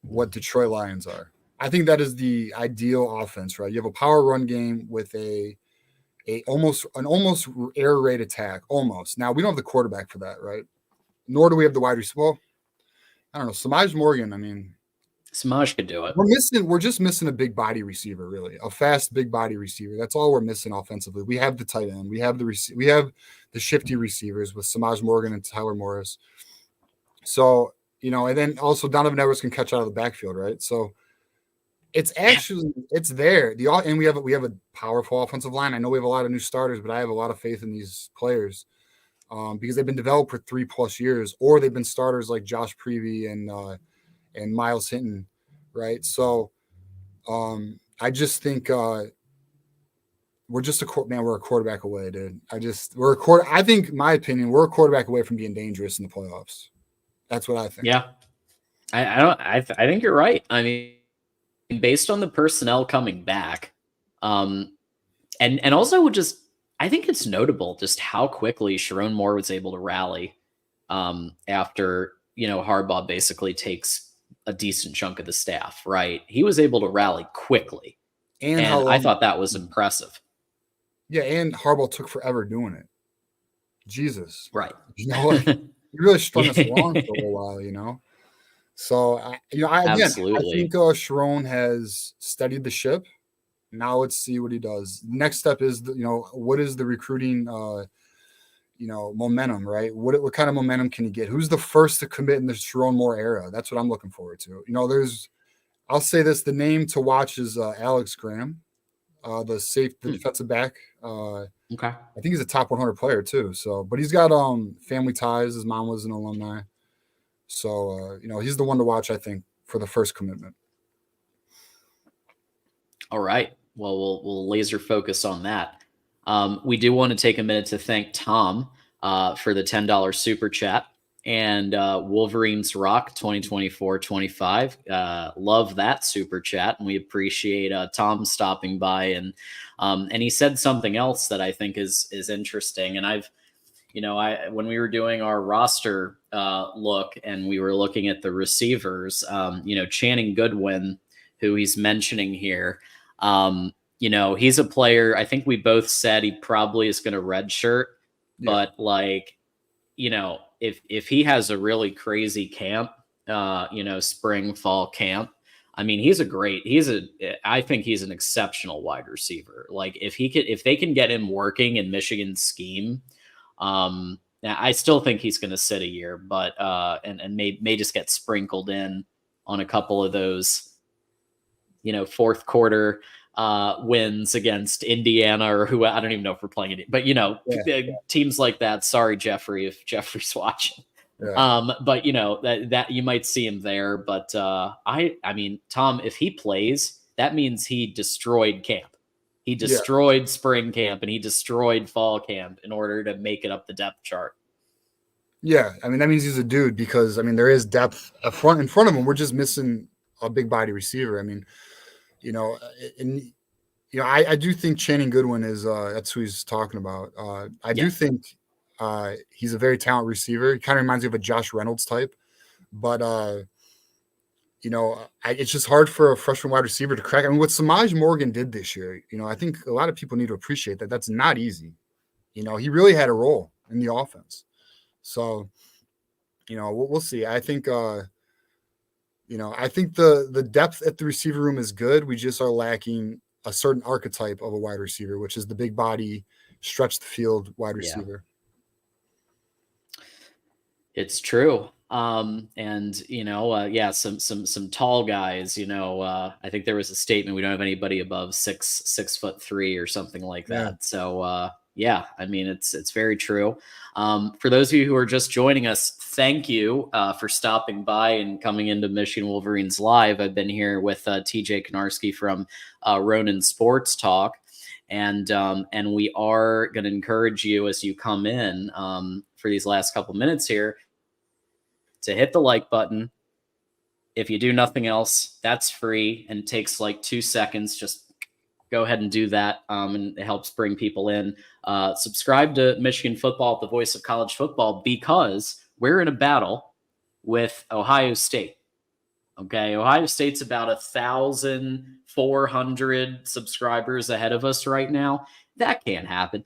what Detroit Lions are. I think that is the ideal offense, right? You have a power run game with an almost air raid attack, almost. Now we don't have the quarterback for that, right? Nor do we have the wide receiver. Well, I don't know. Samaj Morgan. I mean, Samaj could do it. We're just missing a big body receiver, really, a fast big body receiver. That's all we're missing offensively. We have the tight end. We have the shifty receivers with Samaj Morgan and Tyler Morris. So and then also Donovan Edwards can catch out of the backfield, right? So it's there. And we have a powerful offensive line. I know we have a lot of new starters, but I have a lot of faith in these players. Because they've been developed for 3+ years, or they've been starters like Josh Prevey and Miles Hinton, right? So I just think we're a quarterback away, dude. I think, in my opinion, we're a quarterback away from being dangerous in the playoffs. That's what I think. Yeah, I think you're right. I mean, based on the personnel coming back, and also just, I think it's notable just how quickly Sherrone Moore was able to rally after, Harbaugh basically takes a decent chunk of the staff, right? He was able to rally quickly. And And how I long? thought that was impressive. Yeah, and Harbaugh took forever doing it. Jesus, Right. he really strung us along for a Yeah. little while. So, I Absolutely. think Sherrone has steadied the ship. Now let's see what he does. Next step is, what is the recruiting, momentum, right? What kind of momentum can he get? Who's the first to commit in the Sherrone Moore era? That's what I'm looking forward to. I'll say this: the name to watch is Alex Graham, the defensive back. Okay. I think he's a top 100 player too. So, but he's got family ties. His mom was an alumni. So, he's the one to watch, I think, for the first commitment. All right. Well, we'll laser focus on that. We do want to take a minute to thank Tom for the $10 super chat and Wolverines Rock 2024-25. Love that super chat, and we appreciate Tom stopping by and he said something else that I think is interesting. And when we were doing our roster look and we were looking at the receivers, Channing Goodwin, who he's mentioning here. He's a player. I think we both said he probably is going to redshirt, but if he has a really crazy camp, spring, fall camp, I mean, I think he's an exceptional wide receiver. Like if they can get him working in Michigan's scheme, I still think he's going to sit a year, but and may just get sprinkled in on a couple of those, fourth quarter wins against Indiana or who I don't even know if we're playing it, but teams like that. Sorry, Jeffrey, if Jeffrey's watching. Yeah. But that you might see him there. But I mean, Tom, if he plays, that means he destroyed camp. He destroyed spring camp and he destroyed fall camp in order to make it up the depth chart. Yeah, I mean that means he's a dude because there is depth in front of him. We're just missing a big body receiver. I mean, I do think Channing Goodwin is that's who he's talking about. I do think he's a very talented receiver. He kind of reminds me of a Josh Reynolds type, but it's just hard for a freshman wide receiver to crack. I mean, what Samaj Morgan did this year, I think a lot of people need to appreciate that. That's not easy. He really had a role in the offense. So, we'll see. I think, I think the depth at the receiver room is good. We just are lacking a certain archetype of a wide receiver, which is the big body, stretch the field wide receiver. It's true. Some tall guys, I think there was a statement, we don't have anybody above 6'3" or something like that. Yeah. So, I mean, it's very true. For those of you who are just joining us, thank you for stopping by and coming into Michigan Wolverines Live. I've been here with TJ Konarski from Ronin Sports Talk. And we are going to encourage you as you come in for these last couple minutes here to hit the like button. If you do nothing else, that's free and it takes like 2 seconds. Just go ahead and do that, and it helps bring people in. Subscribe to Michigan Football, the voice of college football, because we're in a battle with Ohio State. Okay, Ohio State's about 1,400 subscribers ahead of us right now. That can't happen.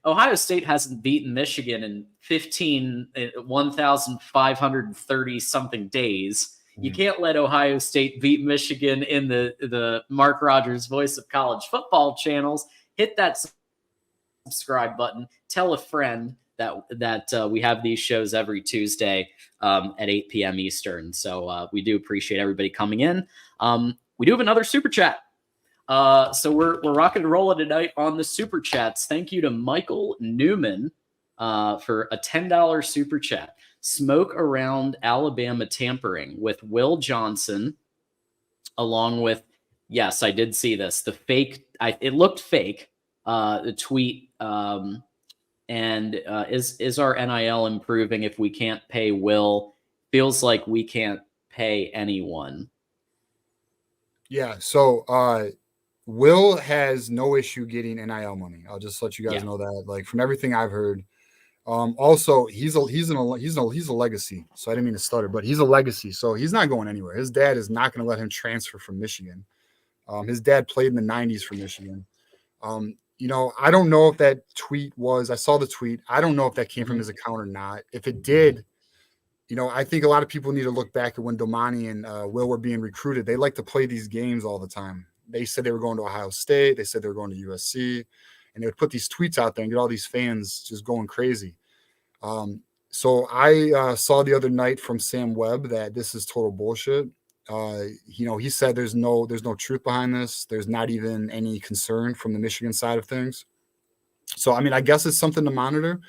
Ohio State hasn't beaten Michigan in 1,530 something days. You can't let Ohio State beat Michigan in the Mark Rogers Voice of College Football channels. Hit that subscribe button. Tell a friend that we have these shows every Tuesday at 8 p.m. Eastern. So we do appreciate everybody coming in. We do have another super chat. So we're rocking and rolling tonight on the super chats. Thank you to Michael Newman for a $10 super chat. Smoke around Alabama tampering with Will Johnson, along with, yes, I did see this. The fake, it looked fake. The tweet, and is our NIL improving if we can't pay Will? Feels like we can't pay anyone. Yeah. So Will has no issue getting NIL money. I'll just let you guys Yeah. know that. Like from everything I've heard. Also, he's a legacy. So I didn't mean to stutter, but he's a legacy. So he's not going anywhere. His dad is not going to let him transfer from Michigan. His dad played in the '90s for Michigan. I don't know if that tweet was. I saw the tweet. I don't know if that came from his account or not. If it did, I think a lot of people need to look back at when Domani and Will were being recruited. They like to play these games all the time. They said they were going to Ohio State. They said they were going to USC, and they would put these tweets out there and get all these fans just going crazy. So I saw the other night from Sam Webb that this is total bullshit. He said there's no truth behind this. There's not even any concern from the Michigan side of things. So, I mean, I guess it's something to monitor.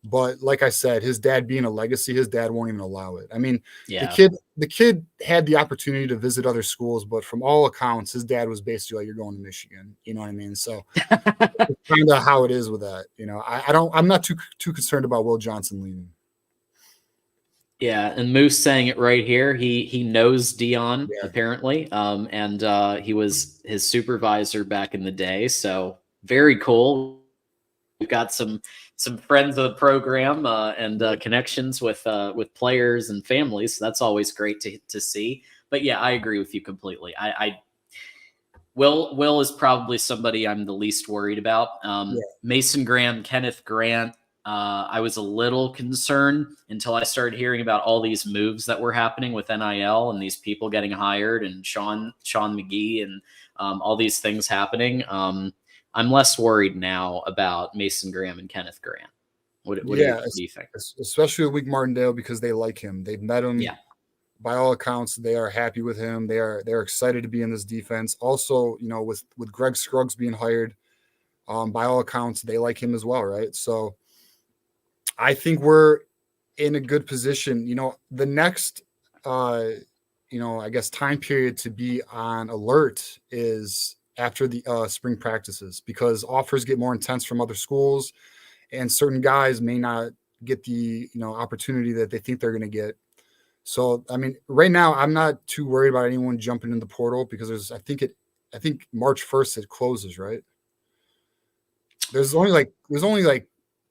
But like I said, his dad being a legacy, his dad won't even allow it. I mean, Yeah. the kid had the opportunity to visit other schools, but from all accounts, his dad was basically like, "You're going to Michigan." You know what I mean? So it's kind of how it is with that. I'm not too concerned about Will Johnson leaving. Yeah, and Moose saying it right here. He knows Dion apparently, and he was his supervisor back in the day. So very cool. We've got some friends of the program and connections with players and families. So that's always great to see. But yeah, I agree with you completely. Will is probably somebody I'm the least worried about. Mason Graham, Kenneth Grant. I was a little concerned until I started hearing about all these moves that were happening with NIL and these people getting hired and Sean McGee and all these things happening. I'm less worried now about Mason Graham and Kenneth Grant. What do you think? Especially with Wink Martindale because they like him. They've met him. Yeah. By all accounts, they are happy with him. They're excited to be in this defense. Also, with Greg Scruggs being hired, by all accounts, they like him as well, right? So I think we're in a good position. The next, I guess time period to be on alert is after the spring practices because offers get more intense from other schools, and certain guys may not get the opportunity that they think they're going to get. So, I mean, right now I'm not too worried about anyone jumping in the portal because I think March 1st it closes, right? There's only like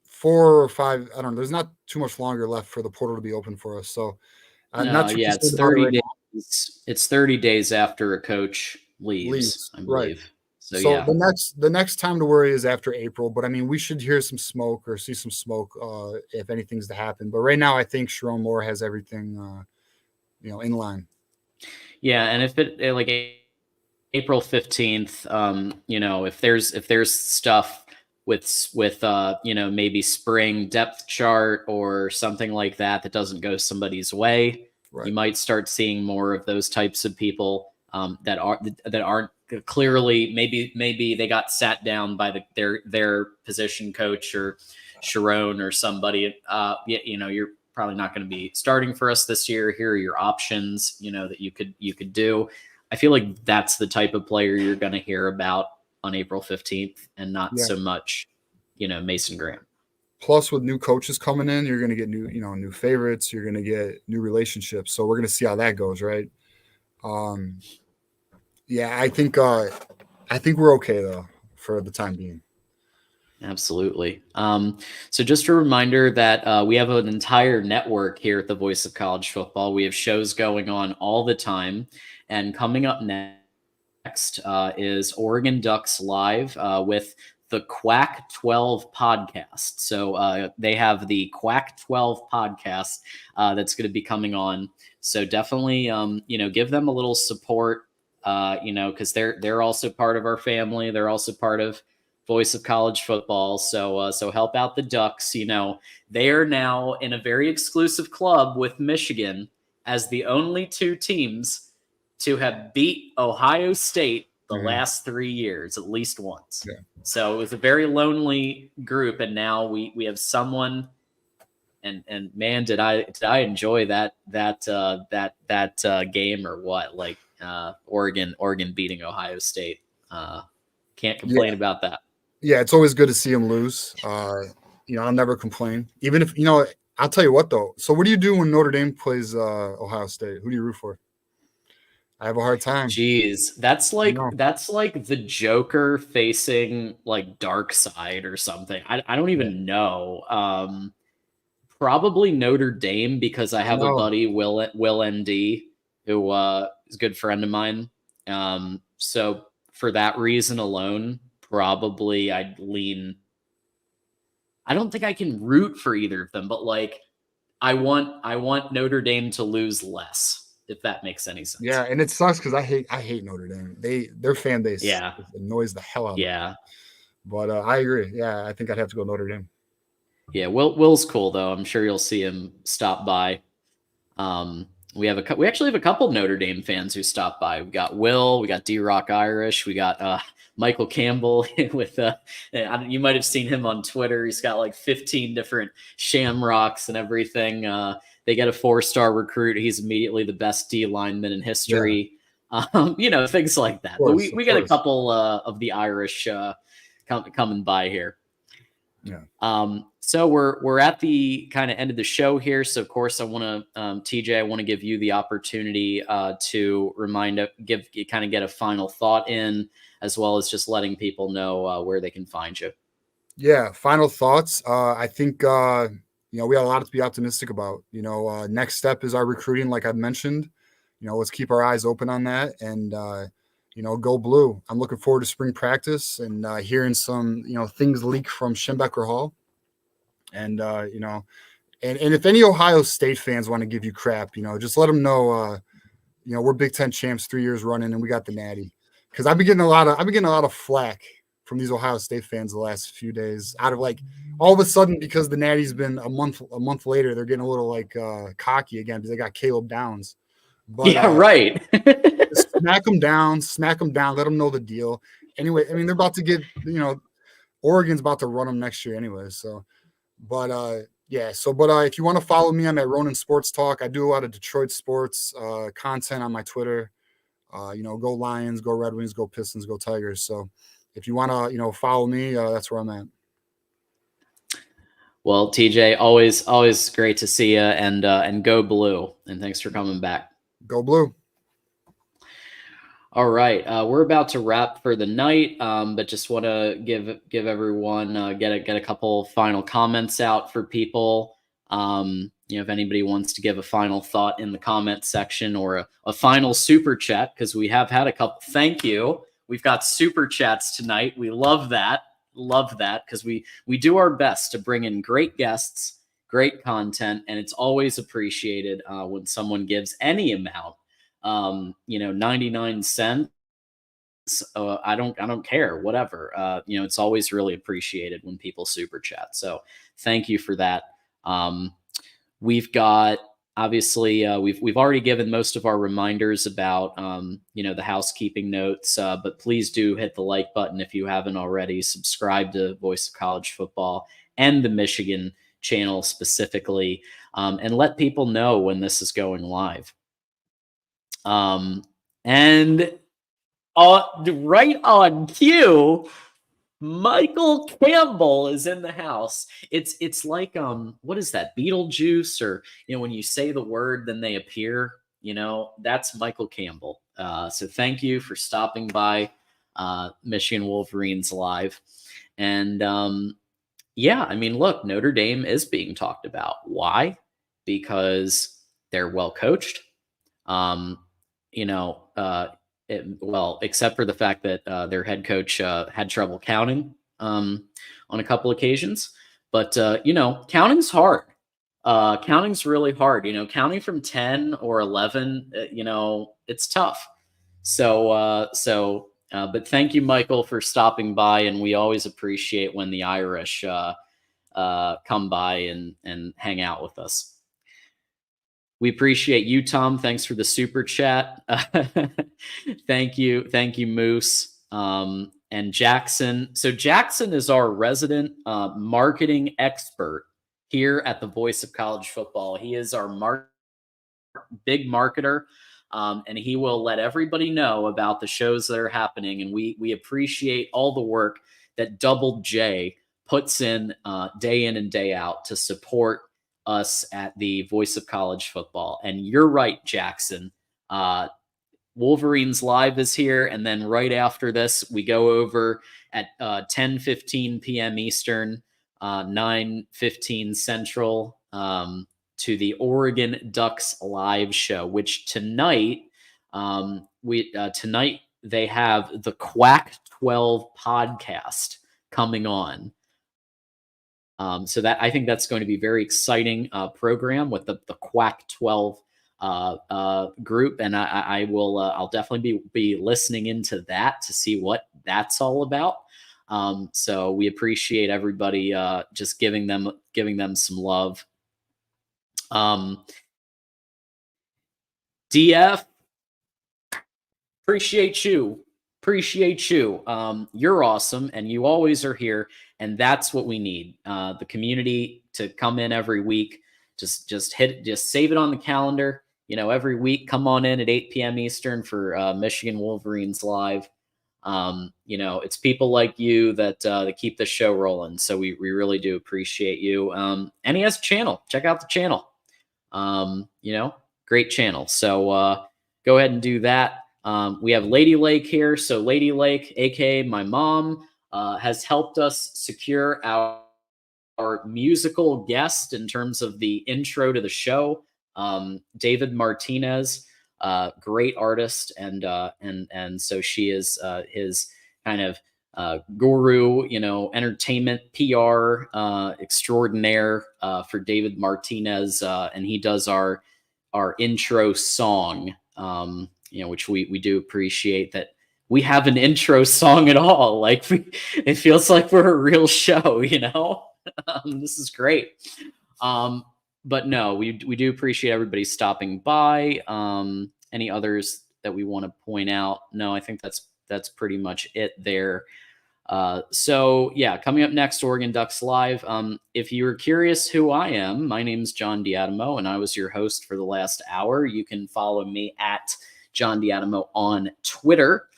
4 or 5. I don't know. There's not too much longer left for the portal to be open for us. So, not too it's 30 days. It's 30 days after a coach leaves, I believe. Right. So yeah. the next time to worry is after April. But I mean, we should hear some smoke or see some smoke if anything's to happen. But right now, I think Sherrone Moore has everything, in line. Yeah, and if it like April 15th, if there's stuff with maybe spring depth chart or something like that doesn't go somebody's way, you might start seeing more of those types of people that aren't clearly maybe they got sat down by their position coach or Sherrone or somebody. You're probably not going to be starting for us this year. Here are your options, that you could do. I feel like that's the type of player you're going to hear about on April 15th and not so much, Mason Graham. Plus, with new coaches coming in, you're going to get new favorites. You're going to get new relationships. So we're going to see how that goes, right? I think we're okay though for the time being. Absolutely. So just a reminder that we have an entire network here at the Voice of College Football. We have shows going on all the time. And coming up next is Oregon Ducks Live with the Quack 12 podcast. So they have the Quack 12 podcast that's going to be coming on. So definitely, give them a little support, because they're also part of our family. They're also part of Voice of College Football. So help out the Ducks. They are now in a very exclusive club with Michigan as the only two teams to have beat Ohio State the last 3 years, at least once. Yeah. So it was a very lonely group, and now we have someone. And man, did I enjoy that game or what? Like Oregon beating Ohio State. Can't complain about that. Yeah, it's always good to see them lose. I'll never complain, even if I'll tell you what though. So what do you do when Notre Dame plays Ohio State? Who do you root for? I have a hard time. Jeez, that's No. like the Joker facing like Dark Side or something. I don't Yeah. even know. Probably Notre Dame because I I have a know. buddy Will ND who is a good friend of mine. So for that reason alone, probably I'd lean. I don't think I can root for either of them, but like I want Notre Dame to lose less, if that makes any Yeah, sense. and it sucks because I hate Notre Dame. Their fan base Yeah, annoys the hell out of me. yeah. But I agree. Yeah, I think I'd have to go Notre Dame. Yeah, Will's cool though. I'm sure you'll see him stop by. We actually have a couple Notre Dame fans who stop by. We got Will, we got D Rock Irish, we got Michael Campbell with you might have seen him on Twitter. He's got like 15 different shamrocks and everything. They get a 4-star recruit. He's immediately the best D lineman in Yeah, of history. Things like that. But course, we of get a course. couple of the Irish coming by here. Yeah. So we're at the kind of end of the show here. So of course I want to TJ, I want to give you the opportunity to get a final thought in, as well as just letting people know where they can find you. Yeah. Final thoughts. I think we have a lot to be optimistic about. Next step is our recruiting, like I've mentioned. Let's keep our eyes open on that and go blue. I'm looking forward to spring practice and hearing some things leak from Schembecker Hall. And and if any Ohio State fans want to give you crap, just let them know. We're Big Ten champs 3 years running, and we got the Natty. Because I've been getting a lot of flack from these Ohio State fans the last few days. Out of like all of a sudden, because the Natty's been a month later, they're getting a little like cocky again because they got Caleb Downs. But Yeah, right. smack them down, let them know the deal. Anyway, I mean they're about to get Oregon's about to run them next year anyway. So, but yeah. So, but if you want to follow me, I'm at Ronan Sports Talk. I do a lot of Detroit sports content on my Twitter. Go Lions, go Red Wings, go Pistons, go Tigers. So, if you want to, follow me, that's where I'm at. Well, TJ, always great to see you, and go blue. And thanks for coming back. Go blue. All right, we're about to wrap for the night, but just want to give everyone get a couple final comments out for people. If anybody wants to give a final thought in the comment section or a final super chat, because we have had a couple. Thank you. We've got super chats tonight. We love that. Love that because we do our best to bring in great guests, great content, and it's always appreciated when someone gives any amount. 99 cents. I don't care, whatever. It's always really appreciated when people super chat. So thank you for that. We've got obviously we've already given most of our reminders about the housekeeping notes, but please do hit the like button if you haven't already. Subscribe to Voice of College Football and the Michigan channel specifically, and let people know when this is going live. And right on cue, Michael Campbell is in the house. It's like what is that, Beetlejuice, or when you say the word then they appear, that's Michael Campbell. So thank you for stopping by Michigan Wolverines Live. And yeah, I mean, look, Notre Dame is being talked about. Why? Because they're well coached. Except for the fact that their head coach had trouble counting on a couple occasions. But, counting's hard. Counting's really hard. Counting from 10 or 11, it's tough. But thank you, Michael, for stopping by. And we always appreciate when the Irish come by and hang out with us. We appreciate you, Tom. Thanks for the super chat. Thank you, Moose, and Jackson. So Jackson is our resident marketing expert here at the Voice of College Football. He is our big marketer, and he will let everybody know about the shows that are happening. And we appreciate all the work that Double J puts in day in and day out to support us at the Voice of College Football. And you're right, Jackson. Wolverines Live is here, and then right after this, we go over at 10:15 p.m. Eastern, 9:15 Central, to the Oregon Ducks live show, which tonight, tonight they have the Quack 12 podcast coming on. So that I think that's going to be a very exciting program with the Quack 12 group, and I will I'll definitely be listening into that to see what that's all about. So we appreciate everybody just giving them some love. DF, appreciate you. You're awesome, and you always are here, and that's what we need. The community to come in every week. Just save it on the calendar. Every week, come on in at 8 p.m. Eastern for Michigan Wolverines Live. It's people like you that keep the show rolling. So we really do appreciate you. And he has a channel. Check out the channel. Great channel. So go ahead and do that. We have Lady Lake here. So Lady Lake, aka my mom, has helped us secure our musical guest in terms of the intro to the show. David Martinez, great artist, and so she is his kind of guru, entertainment PR extraordinaire for David Martinez, and he does our intro song, which we do appreciate that we have an intro song at all. Like it feels like we're a real show, This is great. But no, we do appreciate everybody stopping by. Any others that we want to point out? No, I think that's pretty much it there. So yeah, coming up next, Oregon Ducks Live. If you were curious who I am, my name's John Diadamo, and I was your host for the last hour. You can follow me at John Diadamo on Twitter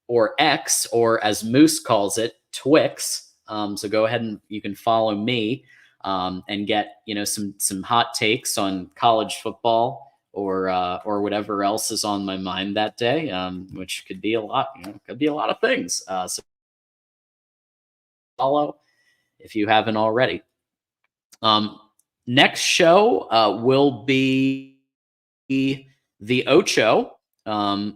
or X, or as Moose calls it, Twix. So go ahead and you can follow me and get some hot takes on college football or whatever else is on my mind that day, which could be a lot. Could be a lot of things. So follow if you haven't already. Next show will be the Ocho,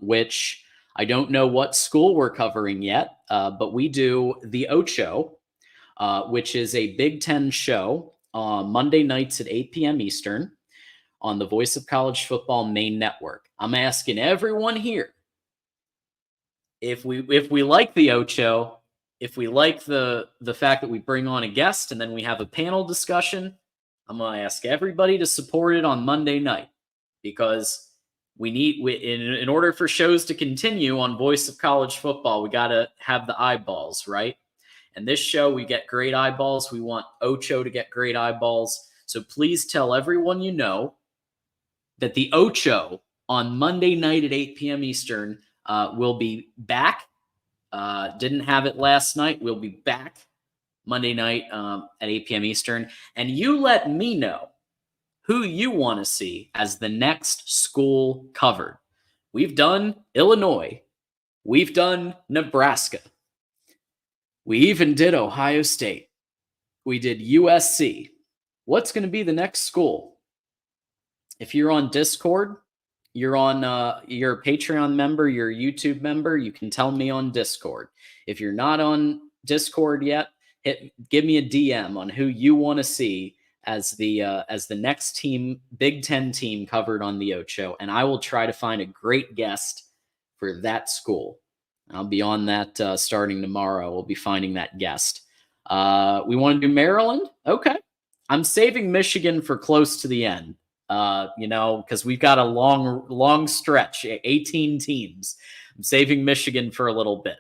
which I don't know what school we're covering yet, but we do the Ocho, which is a Big Ten show Monday nights at 8 p.m. Eastern on the Voice of College Football main network. I'm asking everyone here if we like the Ocho, if we like the fact that we bring on a guest and then we have a panel discussion, I'm going to ask everybody to support it on Monday night, because in order for shows to continue on Voice of College Football, we got to have the eyeballs, right? And this show, we get great eyeballs. We want Ocho to get great eyeballs. So please tell everyone you know that the Ocho on Monday night at 8 p.m. Eastern will be back. Didn't have it last night. We'll be back Monday night at 8 p.m. Eastern. And you let me know who you want to see as the next school covered. We've done Illinois. We've done Nebraska. We even did Ohio State. We did USC. What's going to be the next school? If you're on Discord, you're a Patreon member, you're a YouTube member, you can tell me on Discord. If you're not on Discord yet, give me a DM on who you want to see as the next team, Big Ten team covered on the Ocho, and I will try to find a great guest for that school. I'll be on that starting tomorrow. We'll be finding that guest. We want to do Maryland? Okay. I'm saving Michigan for close to the end, because we've got a long stretch, 18 teams. I'm saving Michigan for a little bit.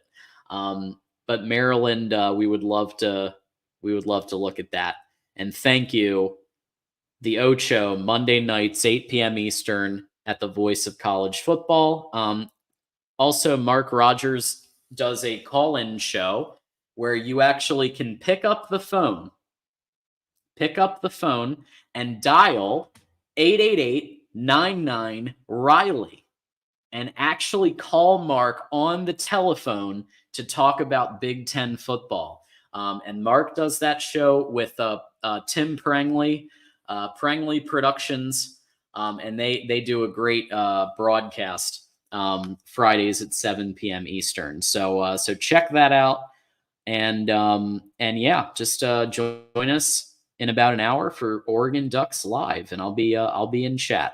But Maryland, we would love to look at that. And thank you, the Ocho, Monday nights, 8 p.m. Eastern at the Voice of College Football. Also, Mark Rogers does a call-in show where you actually can pick up the phone and dial 888-99-RILEY. and actually call Mark on the telephone to talk about Big Ten football. And Mark does that show with Tim Prangley, Prangley Productions, and they do a great broadcast Fridays at 7 p.m. Eastern. So check that out, and yeah, just join us in about an hour for Oregon Ducks Live, and I'll be in chat.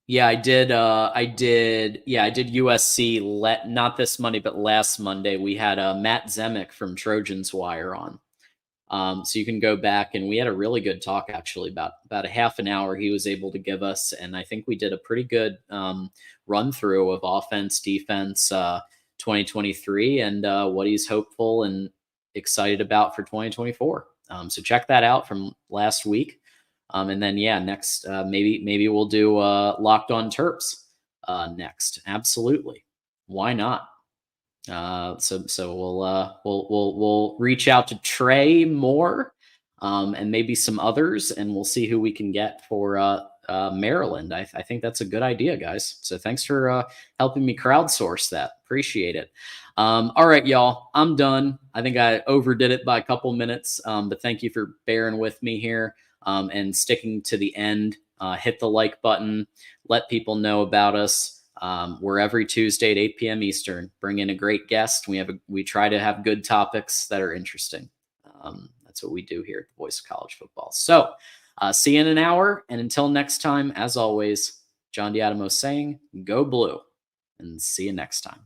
Yeah, I did. I did USC. Not this Monday, but last Monday we had Matt Zemek from Trojans Wire on. So you can go back, and we had a really good talk, actually, about a half an hour he was able to give us, and I think we did a pretty good run through of offense, defense, 2023, and what he's hopeful and excited about for 2024. So check that out from last week. And then, yeah, next, maybe we'll do Locked on Terps next. Absolutely, why not? So we'll reach out to Trey Moore, and maybe some others, and we'll see who we can get for Maryland. I think that's a good idea, guys. So thanks for helping me crowdsource that. Appreciate it. All right, y'all, I'm done. I think I overdid it by a couple minutes, but thank you for bearing with me here. And sticking to the end. Hit the like button. Let people know about us. We're every Tuesday at 8 p.m. Eastern. Bring in a great guest. We try to have good topics that are interesting. That's what we do here at the Voice of College Football. So see you in an hour. And until next time, as always, John Diadamo saying, go blue. And see you next time.